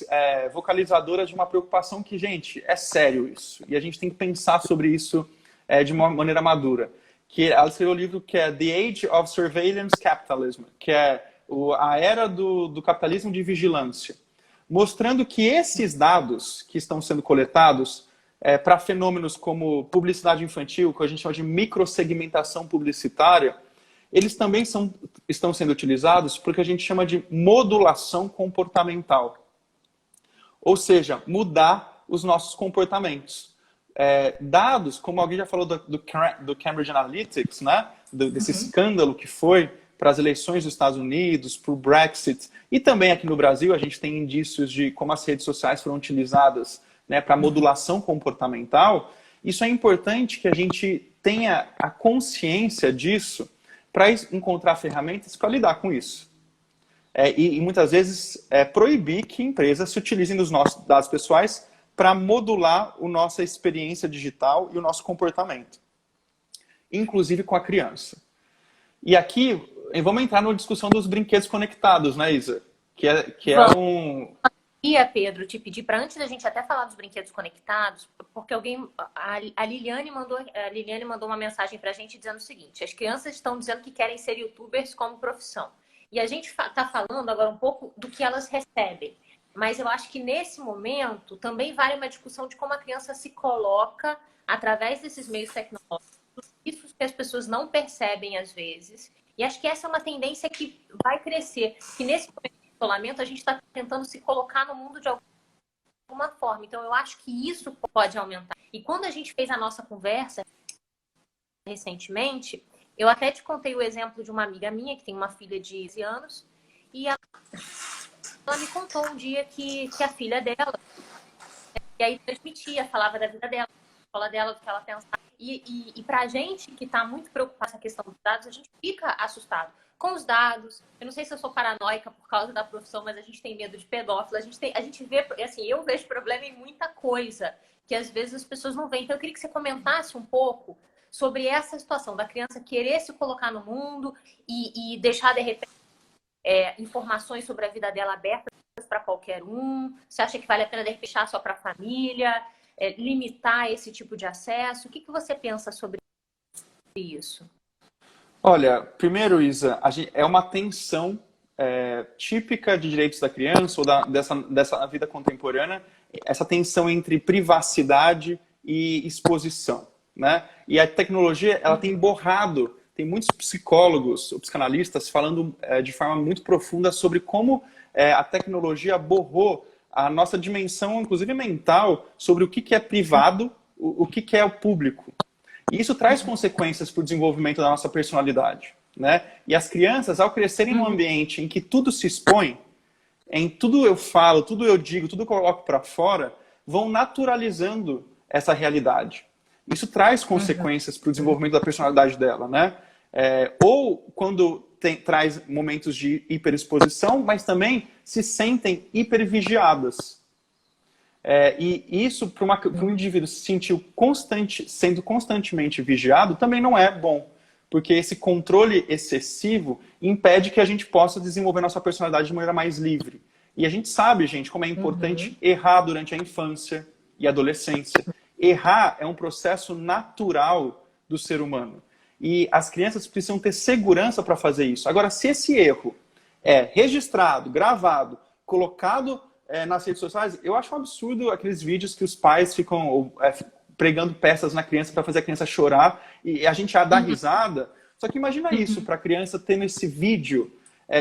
vocalizadoras de uma preocupação que, gente, é sério isso. E a gente tem que pensar sobre isso de uma maneira madura. Que ela escreveu um livro que é The Age of Surveillance Capitalism, que é a era do capitalismo de vigilância. Mostrando que esses dados que estão sendo coletados para fenômenos como publicidade infantil, que a gente chama de microsegmentação publicitária, eles também estão sendo utilizados porque a gente chama de modulação comportamental. Ou seja, mudar os nossos comportamentos. Dados, como alguém já falou do Cambridge Analytics, né? Desse escândalo que foi para as eleições dos Estados Unidos, para o Brexit, e também aqui no Brasil a gente tem indícios de como as redes sociais foram utilizadas, né, para modulação comportamental. Isso é importante que a gente tenha a consciência disso para encontrar ferramentas para lidar com isso. E muitas vezes proibir que empresas se utilizem dos nossos dados pessoais para modular a nossa experiência digital e o nosso comportamento, inclusive com a criança. E aqui, vamos entrar na discussão dos brinquedos conectados, né, Isa? Pedro, te pedir para, antes da gente até falar dos brinquedos conectados, porque a Liliane mandou uma mensagem para a gente dizendo o seguinte: as crianças estão dizendo que querem ser youtubers como profissão. E a gente está falando agora um pouco do que elas recebem. Mas eu acho que nesse momento também vale uma discussão de como a criança se coloca através desses meios tecnológicos, isso que as pessoas não percebem às vezes. E acho que essa é uma tendência que vai crescer, que nesse momento de isolamento a gente está tentando se colocar no mundo de alguma forma. Então eu acho que isso pode aumentar. E quando a gente fez a nossa conversa recentemente, eu até te contei o exemplo de uma amiga minha que tem uma filha de 15 anos e ela me contou um dia que a filha dela, e aí transmitia, falava da vida dela, da escola dela, do que ela pensava. E pra gente que tá muito preocupada com essa questão dos dados, a gente fica assustado com os dados. Eu não sei se eu sou paranoica por causa da profissão, mas a gente tem medo de pedófilo. A gente vê, assim, eu vejo problema em muita coisa que às vezes as pessoas não veem. Então eu queria que você comentasse um pouco sobre essa situação da criança querer se colocar no mundo e deixar, de repente, informações sobre a vida dela abertas para qualquer um. Você acha que vale a pena deixar só para a família? Limitar esse tipo de acesso? O que você pensa sobre isso? Olha, primeiro, Isa, é uma tensão típica de direitos da criança ou dessa vida contemporânea, essa tensão entre privacidade e exposição, né? E a tecnologia, ela tem borrado tem muitos psicólogos ou psicanalistas falando de forma muito profunda sobre como a tecnologia borrou a nossa dimensão, inclusive mental, sobre o que é privado, o que é o público. E isso traz consequências para o desenvolvimento da nossa personalidade, né? E as crianças, ao crescerem num ambiente em que tudo se expõe, em tudo eu falo, tudo eu digo, tudo eu coloco para fora, vão naturalizando essa realidade. Isso traz consequências para o desenvolvimento da personalidade dela, né? Ou quando traz momentos de hiperexposição, mas também se sentem hipervigiadas. E isso, para um indivíduo se sentir sendo constantemente vigiado, também não é bom. Porque esse controle excessivo impede que a gente possa desenvolver nossa personalidade de maneira mais livre. E a gente sabe, gente, como é importante errar durante a infância e adolescência. Errar é um processo natural do ser humano. E as crianças precisam ter segurança para fazer isso. Agora, se esse erro é registrado, gravado, colocado nas redes sociais, eu acho um absurdo aqueles vídeos que os pais ficam pregando peças na criança para fazer a criança chorar e a gente dá risada. Só que imagina isso para a criança tendo esse vídeo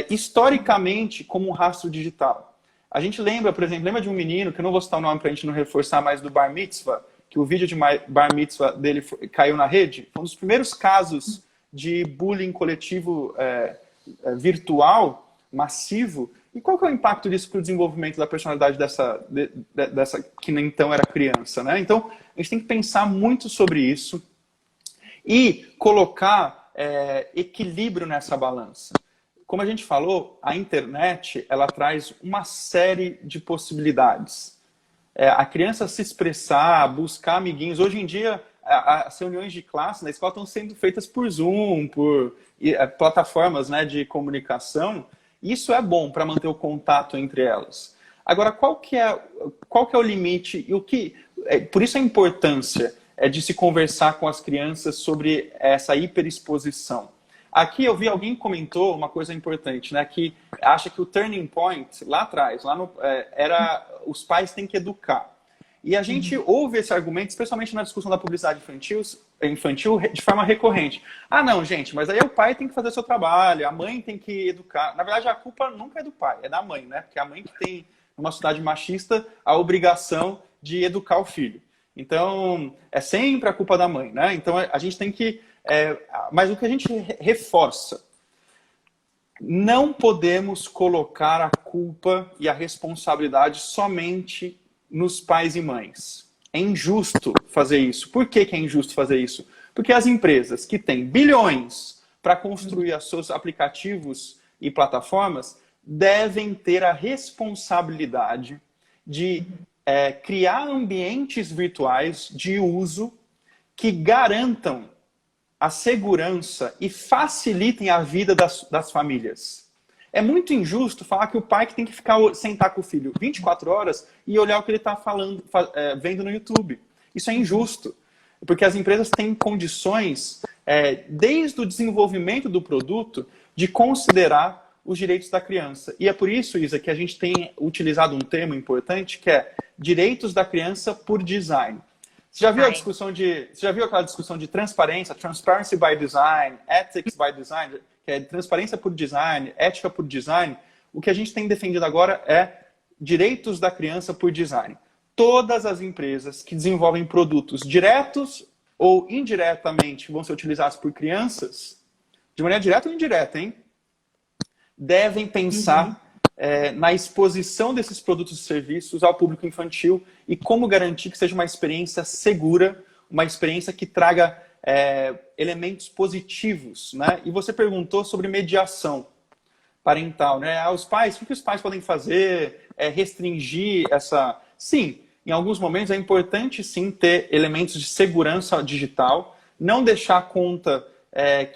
historicamente como um rastro digital. A gente lembra, por exemplo, de um menino, que eu não vou citar o nome para a gente não reforçar mais, do Bar Mitzvah, que o vídeo de Bar Mitzvah dele caiu na rede. Foi um dos primeiros casos de bullying coletivo virtual, massivo. E qual que é o impacto disso para o desenvolvimento da personalidade dessa que então era criança, né? Então, a gente tem que pensar muito sobre isso e colocar equilíbrio nessa balança. Como a gente falou, a internet, ela traz uma série de possibilidades. A criança se expressar, buscar amiguinhos. Hoje em dia, as reuniões de classe na escola estão sendo feitas por Zoom, por plataformas, né, de comunicação. Isso é bom para manter o contato entre elas. Agora, qual que é o limite e por isso a importância de se conversar com as crianças sobre essa hiperexposição. Aqui eu vi alguém comentou uma coisa importante, né? Que acha que o turning point, lá atrás, era os pais têm que educar. E a gente ouve esse argumento, especialmente na discussão da publicidade infantil de forma recorrente. Ah, não, gente, mas aí o pai tem que fazer o seu trabalho, a mãe tem que educar. Na verdade, a culpa nunca é do pai, é da mãe, né? Porque é a mãe que tem, numa sociedade machista, a obrigação de educar o filho. Então, é sempre a culpa da mãe, né? Então, a gente tem que... mas o que a gente reforça, não podemos colocar a culpa e a responsabilidade somente nos pais e mães. É injusto fazer isso. Por que é injusto fazer isso? Porque as empresas que têm bilhões para construir os seus aplicativos e plataformas devem ter a responsabilidade de criar ambientes virtuais de uso que garantam a segurança e facilitem a vida das famílias. É muito injusto falar que o pai que tem que sentar com o filho 24 horas e olhar o que ele está vendo no YouTube. Isso é injusto, porque as empresas têm condições, desde o desenvolvimento do produto, de considerar os direitos da criança. E é por isso, Isa, que a gente tem utilizado um termo importante, que é direitos da criança por design. Você já viu você já viu aquela discussão de transparência, transparency by design, ethics by design, que é transparência por design, ética por design? O que a gente tem defendido agora é direitos da criança por design. Todas as empresas que desenvolvem produtos diretos ou indiretamente que vão ser utilizados por crianças, de maneira direta ou indireta, hein? Devem pensar na exposição desses produtos e serviços ao público infantil e como garantir que seja uma experiência segura, uma experiência que traga elementos positivos, né? E você perguntou sobre mediação parental, né? Os pais, o que os pais podem fazer? Restringir essa... Sim, em alguns momentos é importante sim ter elementos de segurança digital, não deixar a conta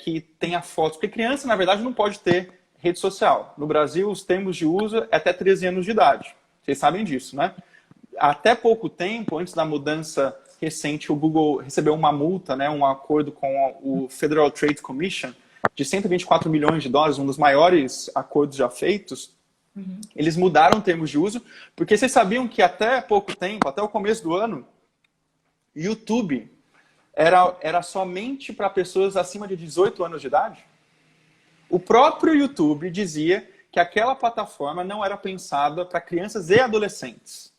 que tenha fotos, porque criança, na verdade, não pode ter rede social. No Brasil, os termos de uso é até 13 anos de idade. Vocês sabem disso, né? Até pouco tempo, antes da mudança recente, o Google recebeu uma multa, né, um acordo com o Federal Trade Commission de 124 milhões de dólares, um dos maiores acordos já feitos. Eles mudaram termos de uso, porque vocês sabiam que até pouco tempo, até o começo do ano, YouTube era somente para pessoas acima de 18 anos de idade? O próprio YouTube dizia que aquela plataforma não era pensada para crianças e adolescentes.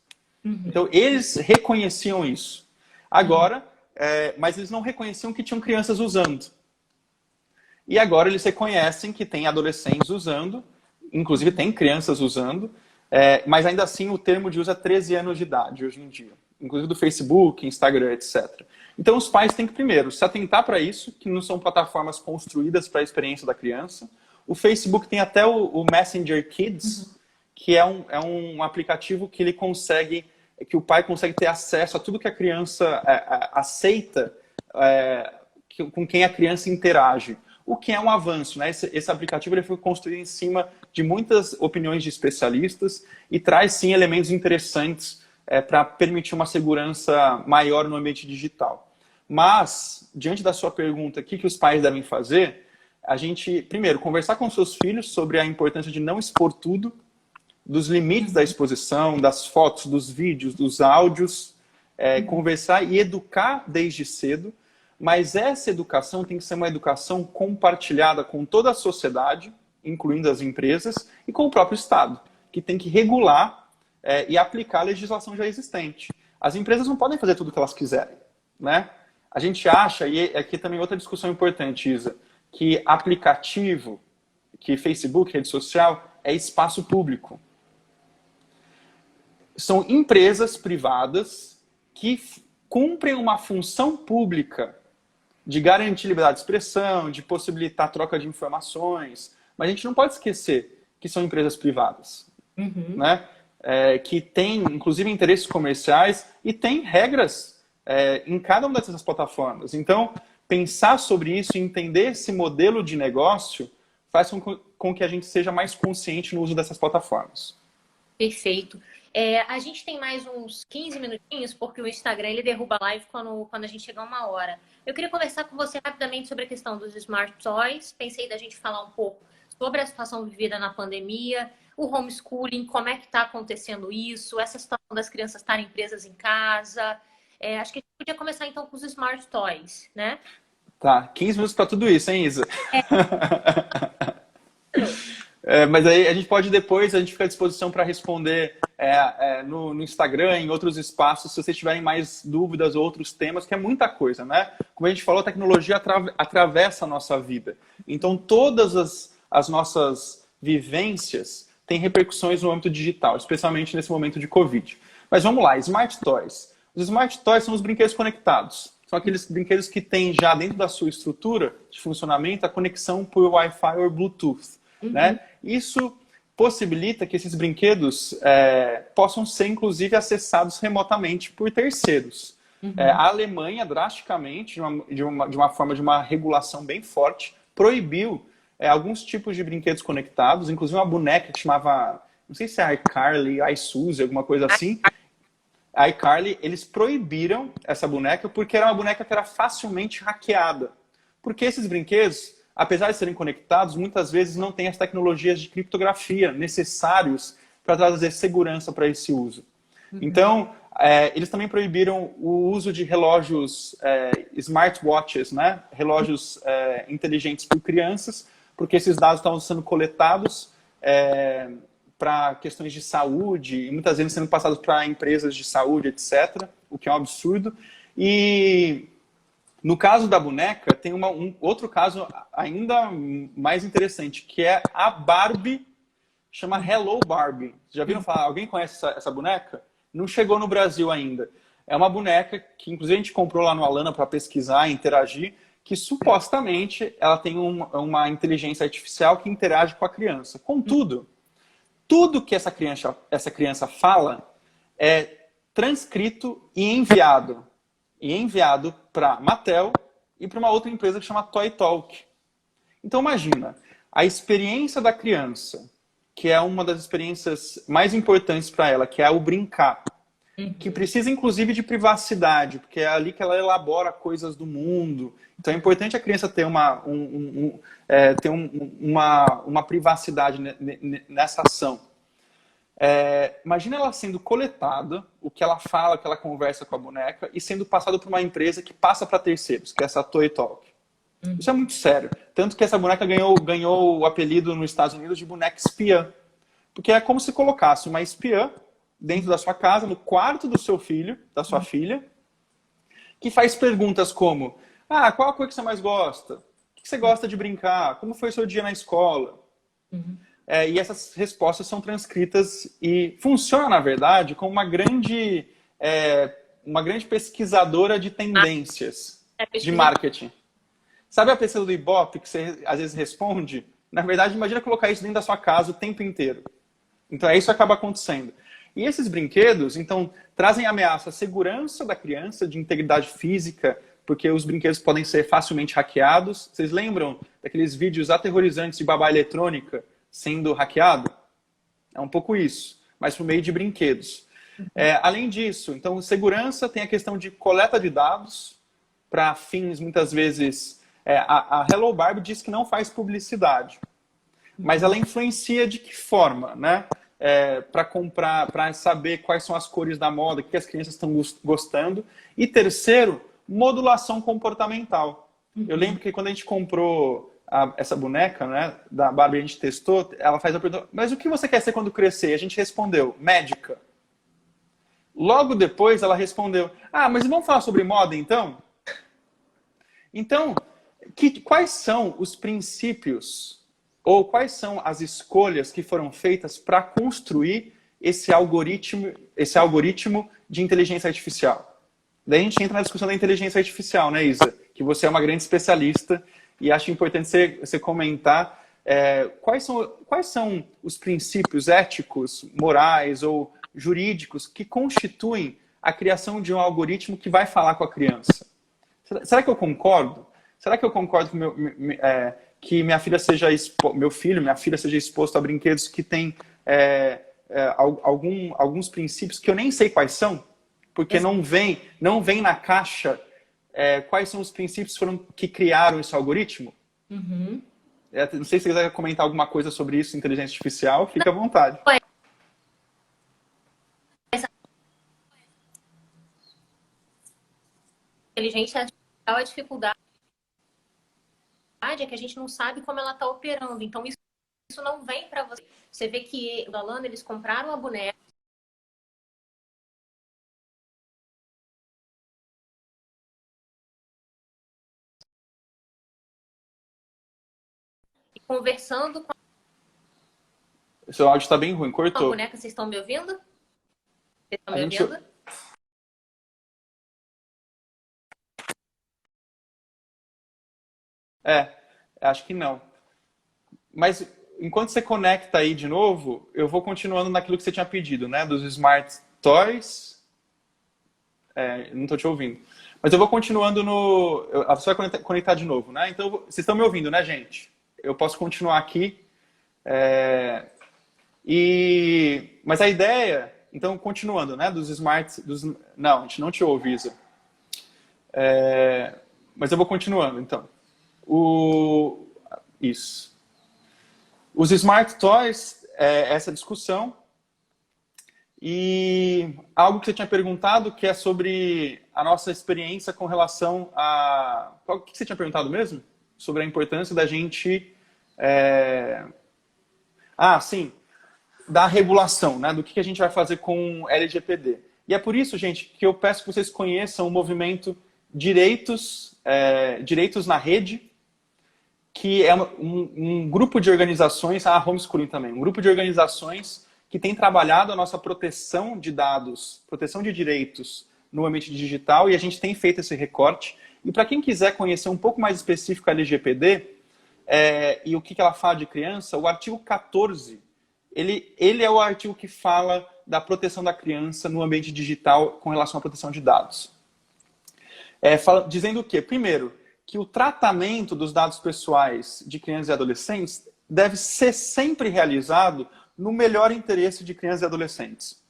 Então, eles reconheciam isso. Agora, mas eles não reconheciam que tinham crianças usando. E agora eles reconhecem que tem adolescentes usando, inclusive tem crianças usando, mas ainda assim o termo de uso é 13 anos de idade hoje em dia. Inclusive do Facebook, Instagram, etc. Então os pais têm que primeiro se atentar para isso, que não são plataformas construídas para a experiência da criança. O Facebook tem até o Messenger Kids, que é um aplicativo que ele consegue, que o pai consegue ter acesso a tudo que a criança aceita, com quem a criança interage. O que é um avanço, né? Esse aplicativo ele foi construído em cima de muitas opiniões de especialistas e traz, sim, elementos interessantes para permitir uma segurança maior no ambiente digital. Mas, diante da sua pergunta, o que os pais devem fazer? A gente, primeiro, conversar com seus filhos sobre a importância de não expor tudo, dos limites da exposição, das fotos, dos vídeos, dos áudios, conversar e educar desde cedo. Mas essa educação tem que ser uma educação compartilhada com toda a sociedade, incluindo as empresas, e com o próprio Estado, que tem que regular e aplicar a legislação já existente. As empresas não podem fazer tudo o que elas quiserem, né? A gente acha, e aqui também outra discussão importante, Isa, que aplicativo, que Facebook, rede social, é espaço público. São empresas privadas que cumprem uma função pública de garantir liberdade de expressão, de possibilitar troca de informações. Mas a gente não pode esquecer que são empresas privadas, né? Que têm, inclusive, interesses comerciais e têm regras em cada uma dessas plataformas. Então, pensar sobre isso e entender esse modelo de negócio faz com que a gente seja mais consciente no uso dessas plataformas. Perfeito. A gente tem mais uns 15 minutinhos, porque o Instagram ele derruba a live quando a gente chegar a 1 hora. Eu queria conversar com você rapidamente sobre a questão dos Smart Toys. Pensei da gente falar um pouco sobre a situação vivida na pandemia, o homeschooling, como é que está acontecendo isso, essa situação das crianças estarem presas em casa. Acho que a gente podia começar então com os Smart Toys, né? Tá, 15 minutos para tudo isso, hein, Isa? Mas aí a gente pode depois, a gente fica à disposição para responder no Instagram, em outros espaços, se vocês tiverem mais dúvidas ou outros temas, que é muita coisa, né? Como a gente falou, a tecnologia atravessa a nossa vida. Então, todas as nossas vivências têm repercussões no âmbito digital, especialmente nesse momento de Covid. Mas vamos lá, Smart Toys. Os Smart Toys são os brinquedos conectados. São aqueles brinquedos que têm já dentro da sua estrutura de funcionamento a conexão por Wi-Fi ou Bluetooth. Né? Isso possibilita que esses brinquedos possam ser, inclusive, acessados remotamente por terceiros. A Alemanha, drasticamente, de uma regulação bem forte, proibiu alguns tipos de brinquedos conectados, inclusive uma boneca que chamava, não sei se é iCarly, iSuzy, alguma coisa assim. A iCarly, eles proibiram essa boneca porque era uma boneca que era facilmente hackeada. Porque esses brinquedos, apesar de serem conectados, muitas vezes não têm as tecnologias de criptografia necessários para trazer segurança para esse uso. Então, eles também proibiram o uso de relógios smartwatches, né? Relógios inteligentes por crianças, porque esses dados estavam sendo coletados para questões de saúde e muitas vezes sendo passados para empresas de saúde, etc., o que é um absurdo. E no caso da boneca, tem outro caso ainda mais interessante, que é a Barbie, chama Hello Barbie. Já viram falar? Alguém conhece essa boneca? Não chegou no Brasil ainda. É uma boneca que, inclusive, a gente comprou lá no Alana para pesquisar e interagir, que supostamente ela tem uma inteligência artificial que interage com a criança. Contudo, tudo que essa criança fala é transcrito e enviado. E enviado para Mattel e para uma outra empresa que chama Toy Talk. Então imagina, a experiência da criança, que é uma das experiências mais importantes para ela, que é o brincar, que precisa inclusive de privacidade, porque é ali que ela elabora coisas do mundo. Então é importante a criança ter uma privacidade nessa ação. Imagina ela sendo coletada, o que ela fala, o que ela conversa com a boneca, e sendo passado por uma empresa que passa para terceiros, que é essa Toy Talk. Isso é muito sério. Tanto que essa boneca ganhou o apelido nos Estados Unidos de boneca espiã. Porque é como se colocasse uma espiã dentro da sua casa, no quarto do seu filho, da sua filha, que faz perguntas como: ah, qual a cor que você mais gosta? O que você gosta de brincar? Como foi o seu dia na escola? E essas respostas são transcritas e funciona, na verdade, como uma grande pesquisadora de tendências de marketing. Sabe a pesquisa do Ibope que você às vezes responde? Na verdade, imagina colocar isso dentro da sua casa o tempo inteiro. Então, isso acaba acontecendo. E esses brinquedos, então, trazem ameaça à segurança da criança, de integridade física, porque os brinquedos podem ser facilmente hackeados. Vocês lembram daqueles vídeos aterrorizantes de babá eletrônica sendo hackeado? É um pouco isso, mas por meio de brinquedos. Além disso, então, segurança tem a questão de coleta de dados para fins, muitas vezes... a Hello Barbie diz que não faz publicidade, mas ela influencia de que forma, né? Para comprar, para saber quais são as cores da moda, o que as crianças estão gostando. E terceiro, modulação comportamental. Eu lembro que quando a gente comprou essa boneca, né, da Barbie, a gente testou, ela faz a pergunta: mas o que você quer ser quando crescer? E a gente respondeu: médica. Logo depois ela respondeu: ah, mas vamos falar sobre moda então? Então, quais são os princípios ou quais são as escolhas que foram feitas para construir esse algoritmo de inteligência artificial? Daí a gente entra na discussão da inteligência artificial, né, Isa? Que você é uma grande especialista e acho importante você comentar quais são os princípios éticos, morais ou jurídicos que constituem a criação de um algoritmo que vai falar com a criança. Será que eu concordo? Será que eu concordo que minha filha seja meu filho, minha filha seja exposto a brinquedos que têm alguns princípios que eu nem sei quais são? Porque não vem na caixa quais são os princípios que criaram esse algoritmo? Não sei se você quiser comentar alguma coisa sobre isso, inteligência artificial, fica à vontade. Inteligência artificial, a dificuldade é que a gente não sabe como ela está operando. Então, isso não vem para você. Você vê que o Alano, eles compraram a boneca, e conversando com O seu áudio está bem ruim, a cortou. boneca. Vocês estão me ouvindo? Vocês estão me ouvindo? Acho que não. Mas enquanto você conecta aí de novo, eu vou continuando naquilo que você tinha pedido, né? Dos Smart Toys. Não estou te ouvindo. Mas eu vou continuando no... Você vai conectar de novo, né? Então, vocês estão me ouvindo, né, gente? Eu posso continuar aqui. Mas a ideia... Então, continuando, né? Dos Smart... Não, a gente não te ouve, Isa. Mas eu vou continuando, então. Isso. Os Smart Toys, essa discussão. E algo que você tinha perguntado, que é sobre a nossa experiência com relação a... O que você tinha perguntado mesmo? Sobre a importância da gente... sim. Da regulação, né? Do que a gente vai fazer com o LGPD. E é por isso, gente, que eu peço que vocês conheçam o movimento Direitos na Rede, que é um grupo de organizações, homeschooling também, um grupo de organizações que tem trabalhado a nossa proteção de dados, proteção de direitos no ambiente digital, e a gente tem feito esse recorte. E para quem quiser conhecer um pouco mais específico a LGPD e o que ela fala de criança, o artigo 14, ele é o artigo que fala da proteção da criança no ambiente digital com relação à proteção de dados. Dizendo o quê? Primeiro, que o tratamento dos dados pessoais de crianças e adolescentes deve ser sempre realizado no melhor interesse de crianças e adolescentes.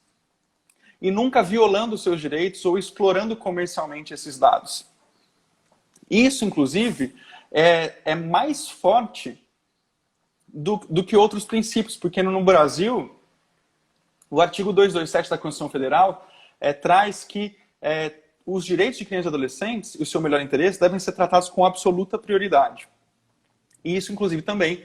E nunca violando os seus direitos ou explorando comercialmente esses dados. Isso, inclusive, é mais forte do que outros princípios, porque no Brasil, O artigo 227 da Constituição Federal traz que os direitos de crianças e adolescentes e o seu melhor interesse devem ser tratados com absoluta prioridade. E isso, inclusive, também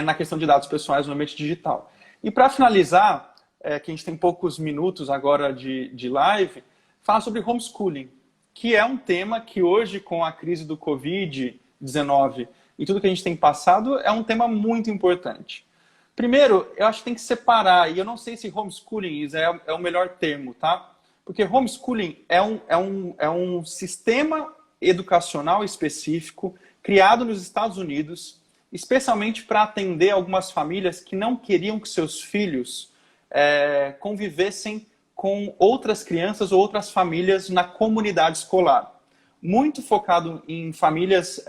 na questão de dados pessoais no ambiente digital. E para finalizar, que a gente tem poucos minutos agora de live, falar sobre homeschooling, que é um tema que hoje, com a crise do Covid-19 e tudo que a gente tem passado, é um tema muito importante. Primeiro, eu acho que tem que separar, e eu não sei se homeschooling é o melhor termo, tá? Porque homeschooling é um sistema educacional específico criado nos Estados Unidos, especialmente para atender algumas famílias que não queriam que seus filhos convivessem com outras crianças ou outras famílias na comunidade escolar. Muito focado em famílias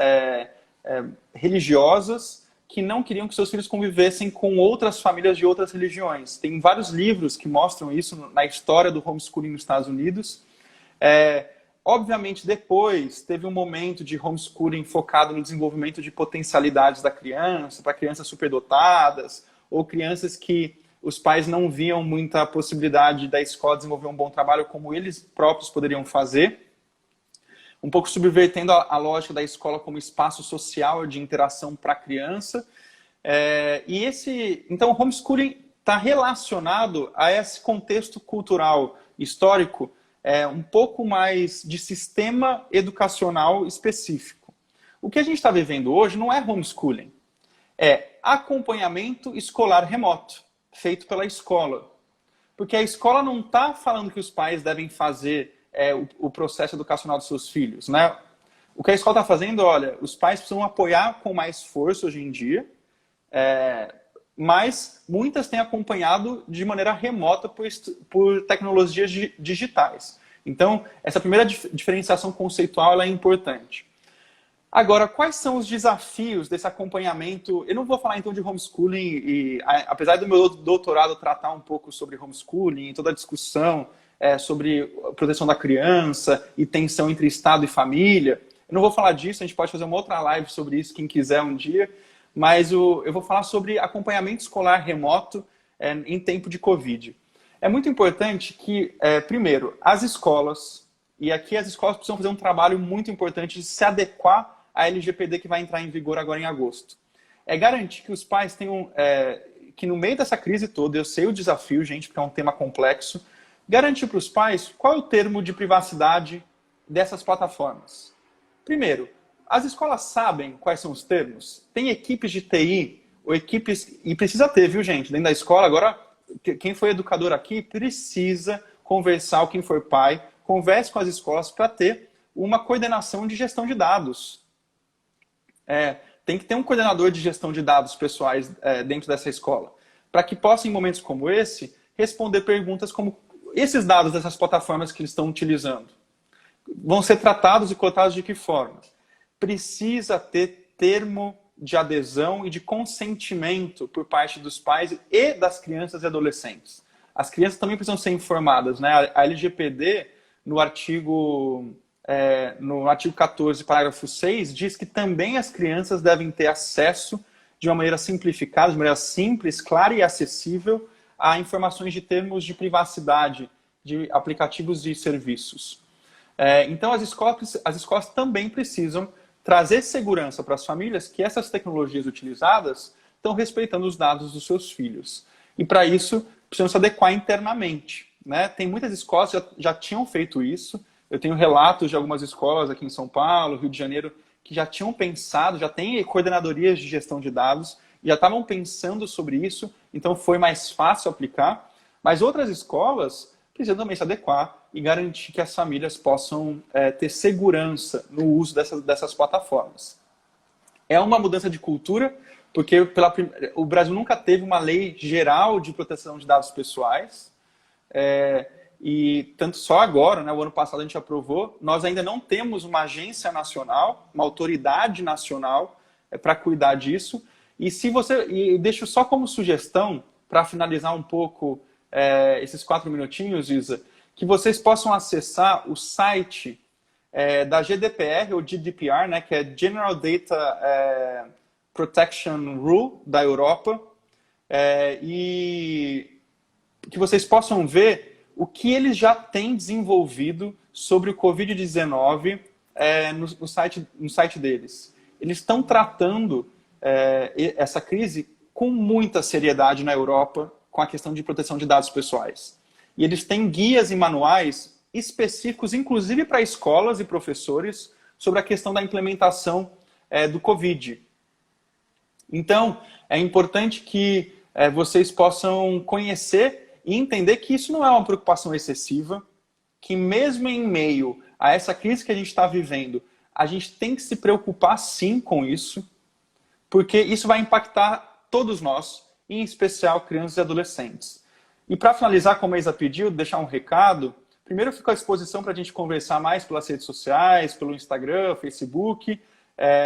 religiosas que não queriam que seus filhos convivessem com outras famílias de outras religiões. Tem vários livros que mostram isso na história do homeschooling nos Estados Unidos. Obviamente, depois teve um momento de homeschooling focado no desenvolvimento de potencialidades da criança, para crianças superdotadas, ou crianças que os pais não viam muita possibilidade da escola desenvolver um bom trabalho como eles próprios poderiam fazer. Um pouco subvertendo a lógica da escola como espaço social de interação para a criança. Então, o homeschooling está relacionado a esse contexto cultural, histórico, um pouco mais de sistema educacional específico. O que a gente está vivendo hoje não é homeschooling, é acompanhamento escolar remoto, feito pela escola. Porque a escola não está falando que os pais devem fazer o processo educacional dos seus filhos, né? O que a escola está fazendo, olha, os pais precisam apoiar com mais força hoje em dia, mas muitas têm acompanhado de maneira remota por tecnologias digitais. Então, essa primeira diferenciação conceitual ela é importante. Agora, quais são os desafios desse acompanhamento? Eu não vou falar então de homeschooling, apesar do meu doutorado tratar um pouco sobre homeschooling, toda a discussão sobre proteção da criança e tensão entre Estado e família. Eu não vou falar disso, a gente pode fazer uma outra live sobre isso, quem quiser um dia. Mas eu vou falar sobre acompanhamento escolar remoto em tempo de Covid. É muito importante que, primeiro, as escolas, e aqui as escolas precisam fazer um trabalho muito importante de se adequar à LGPD que vai entrar em vigor agora em agosto. É garantir que os pais tenham, que no meio dessa crise toda, eu sei o desafio, gente, porque é um tema complexo, garantir para os pais qual é o termo de privacidade dessas plataformas. Primeiro, as escolas sabem quais são os termos? Tem equipes de TI, ou equipes, e precisa ter, viu, gente? Dentro da escola, agora, quem foi educador aqui precisa conversar, ou quem for pai, converse com as escolas para ter uma coordenação de gestão de dados. Tem que ter um coordenador de gestão de dados pessoais dentro dessa escola, para que possa, em momentos como esse, responder perguntas como esses dados dessas plataformas que eles estão utilizando vão ser tratados e cotados de que forma? Precisa ter termo de adesão e de consentimento por parte dos pais e das crianças e adolescentes. As crianças também precisam ser informadas, né? A LGPD, no artigo 14, parágrafo 6, diz que também as crianças devem ter acesso de uma maneira simplificada, de maneira simples, clara e acessível a informações de termos de privacidade de aplicativos e serviços. Então, as escolas também precisam trazer segurança para as famílias que essas tecnologias utilizadas estão respeitando os dados dos seus filhos. E, para isso, precisam se adequar internamente, né? Tem muitas escolas que já tinham feito isso. Eu tenho relatos de algumas escolas aqui em São Paulo, Rio de Janeiro, que já tinham pensado, já têm coordenadorias de gestão de dados, já estavam pensando sobre isso, então foi mais fácil aplicar. Mas outras escolas precisam também se adequar e garantir que as famílias possam ter segurança no uso dessas plataformas. É uma mudança de cultura, porque o Brasil nunca teve uma lei geral de proteção de dados pessoais, e tanto só agora, né, o ano passado a gente aprovou, nós ainda não temos uma agência nacional, uma autoridade nacional para cuidar disso. E deixo só como sugestão, para finalizar um pouco esses 4 minutinhos, Isa, que vocês possam acessar o site da GDPR, ou GDPR, né, que é General Data Protection Rule, da Europa, e que vocês possam ver o que eles já têm desenvolvido sobre o Covid-19 no site deles. Eles estão tratando essa crise com muita seriedade na Europa com a questão de proteção de dados pessoais. E eles têm guias e manuais específicos, inclusive para escolas e professores, sobre a questão da implementação do Covid. Então, é importante que vocês possam conhecer e entender que isso não é uma preocupação excessiva, que mesmo em meio a essa crise que a gente está vivendo, a gente tem que se preocupar sim com isso, porque isso vai impactar todos nós, em especial crianças e adolescentes. E para finalizar, como a Isa pediu, deixar um recado, primeiro eu fico à disposição para a gente conversar mais pelas redes sociais, pelo Instagram, Facebook,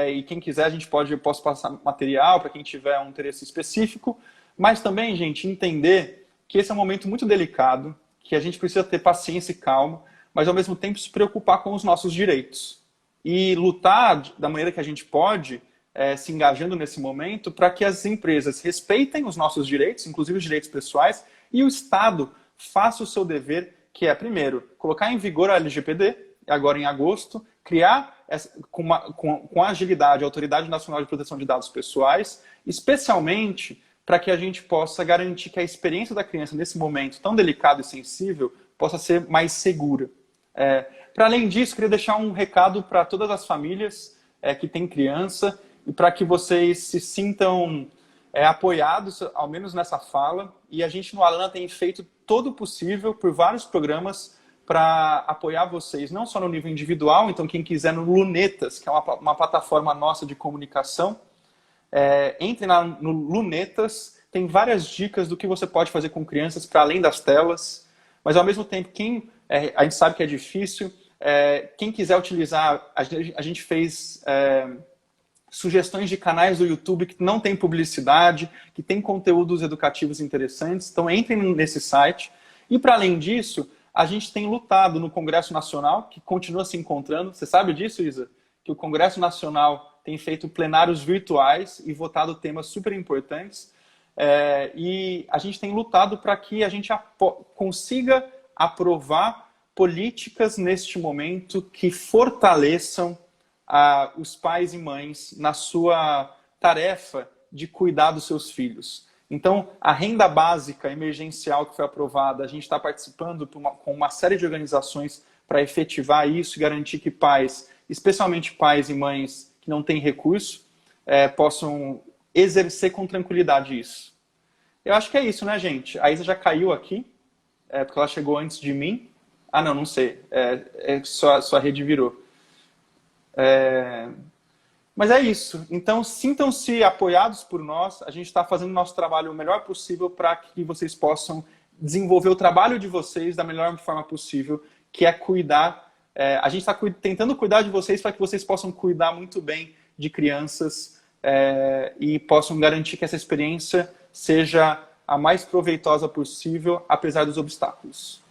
e quem quiser eu posso passar material para quem tiver um interesse específico, mas também, gente, entender que esse é um momento muito delicado, que a gente precisa ter paciência e calma, mas ao mesmo tempo se preocupar com os nossos direitos. E lutar da maneira que a gente pode, se engajando nesse momento, para que as empresas respeitem os nossos direitos, inclusive os direitos pessoais, e o Estado faça o seu dever, que é, primeiro, colocar em vigor a LGPD, agora em agosto, criar com agilidade a Autoridade Nacional de Proteção de Dados Pessoais, especialmente para que a gente possa garantir que a experiência da criança nesse momento tão delicado e sensível possa ser mais segura. Para além disso, queria deixar um recado para todas as famílias que têm criança e para que vocês se sintam apoiados, ao menos nessa fala. E a gente no Alana tem feito todo o possível por vários programas para apoiar vocês, não só no nível individual, então quem quiser no Lunetas, que é uma plataforma nossa de comunicação, entre no Lunetas, tem várias dicas do que você pode fazer com crianças para além das telas, mas ao mesmo tempo, a gente sabe que é difícil, quem quiser utilizar, a gente fez sugestões de canais do YouTube que não tem publicidade, que tem conteúdos educativos interessantes, então entrem nesse site. E para além disso, a gente tem lutado no Congresso Nacional, que continua se encontrando. Você sabe disso, Isa? Que o Congresso Nacional tem feito plenários virtuais e votado temas super importantes. E a gente tem lutado para que a gente consiga aprovar políticas neste momento que fortaleçam os pais e mães na sua tarefa de cuidar dos seus filhos. Então, a renda básica emergencial que foi aprovada, a gente está participando com uma série de organizações para efetivar isso e garantir que pais, especialmente pais e mães que não têm recurso, possam exercer com tranquilidade isso. Eu acho que é isso, né, gente? A Isa já caiu aqui, porque ela chegou antes de mim. Ah, não sei. Sua rede virou. Mas é isso. Então, sintam-se apoiados por nós. A gente está fazendo o nosso trabalho o melhor possível para que vocês possam desenvolver o trabalho de vocês da melhor forma possível, que é cuidar. A gente está tentando cuidar de vocês para que vocês possam cuidar muito bem de crianças e possam garantir que essa experiência seja a mais proveitosa possível, apesar dos obstáculos.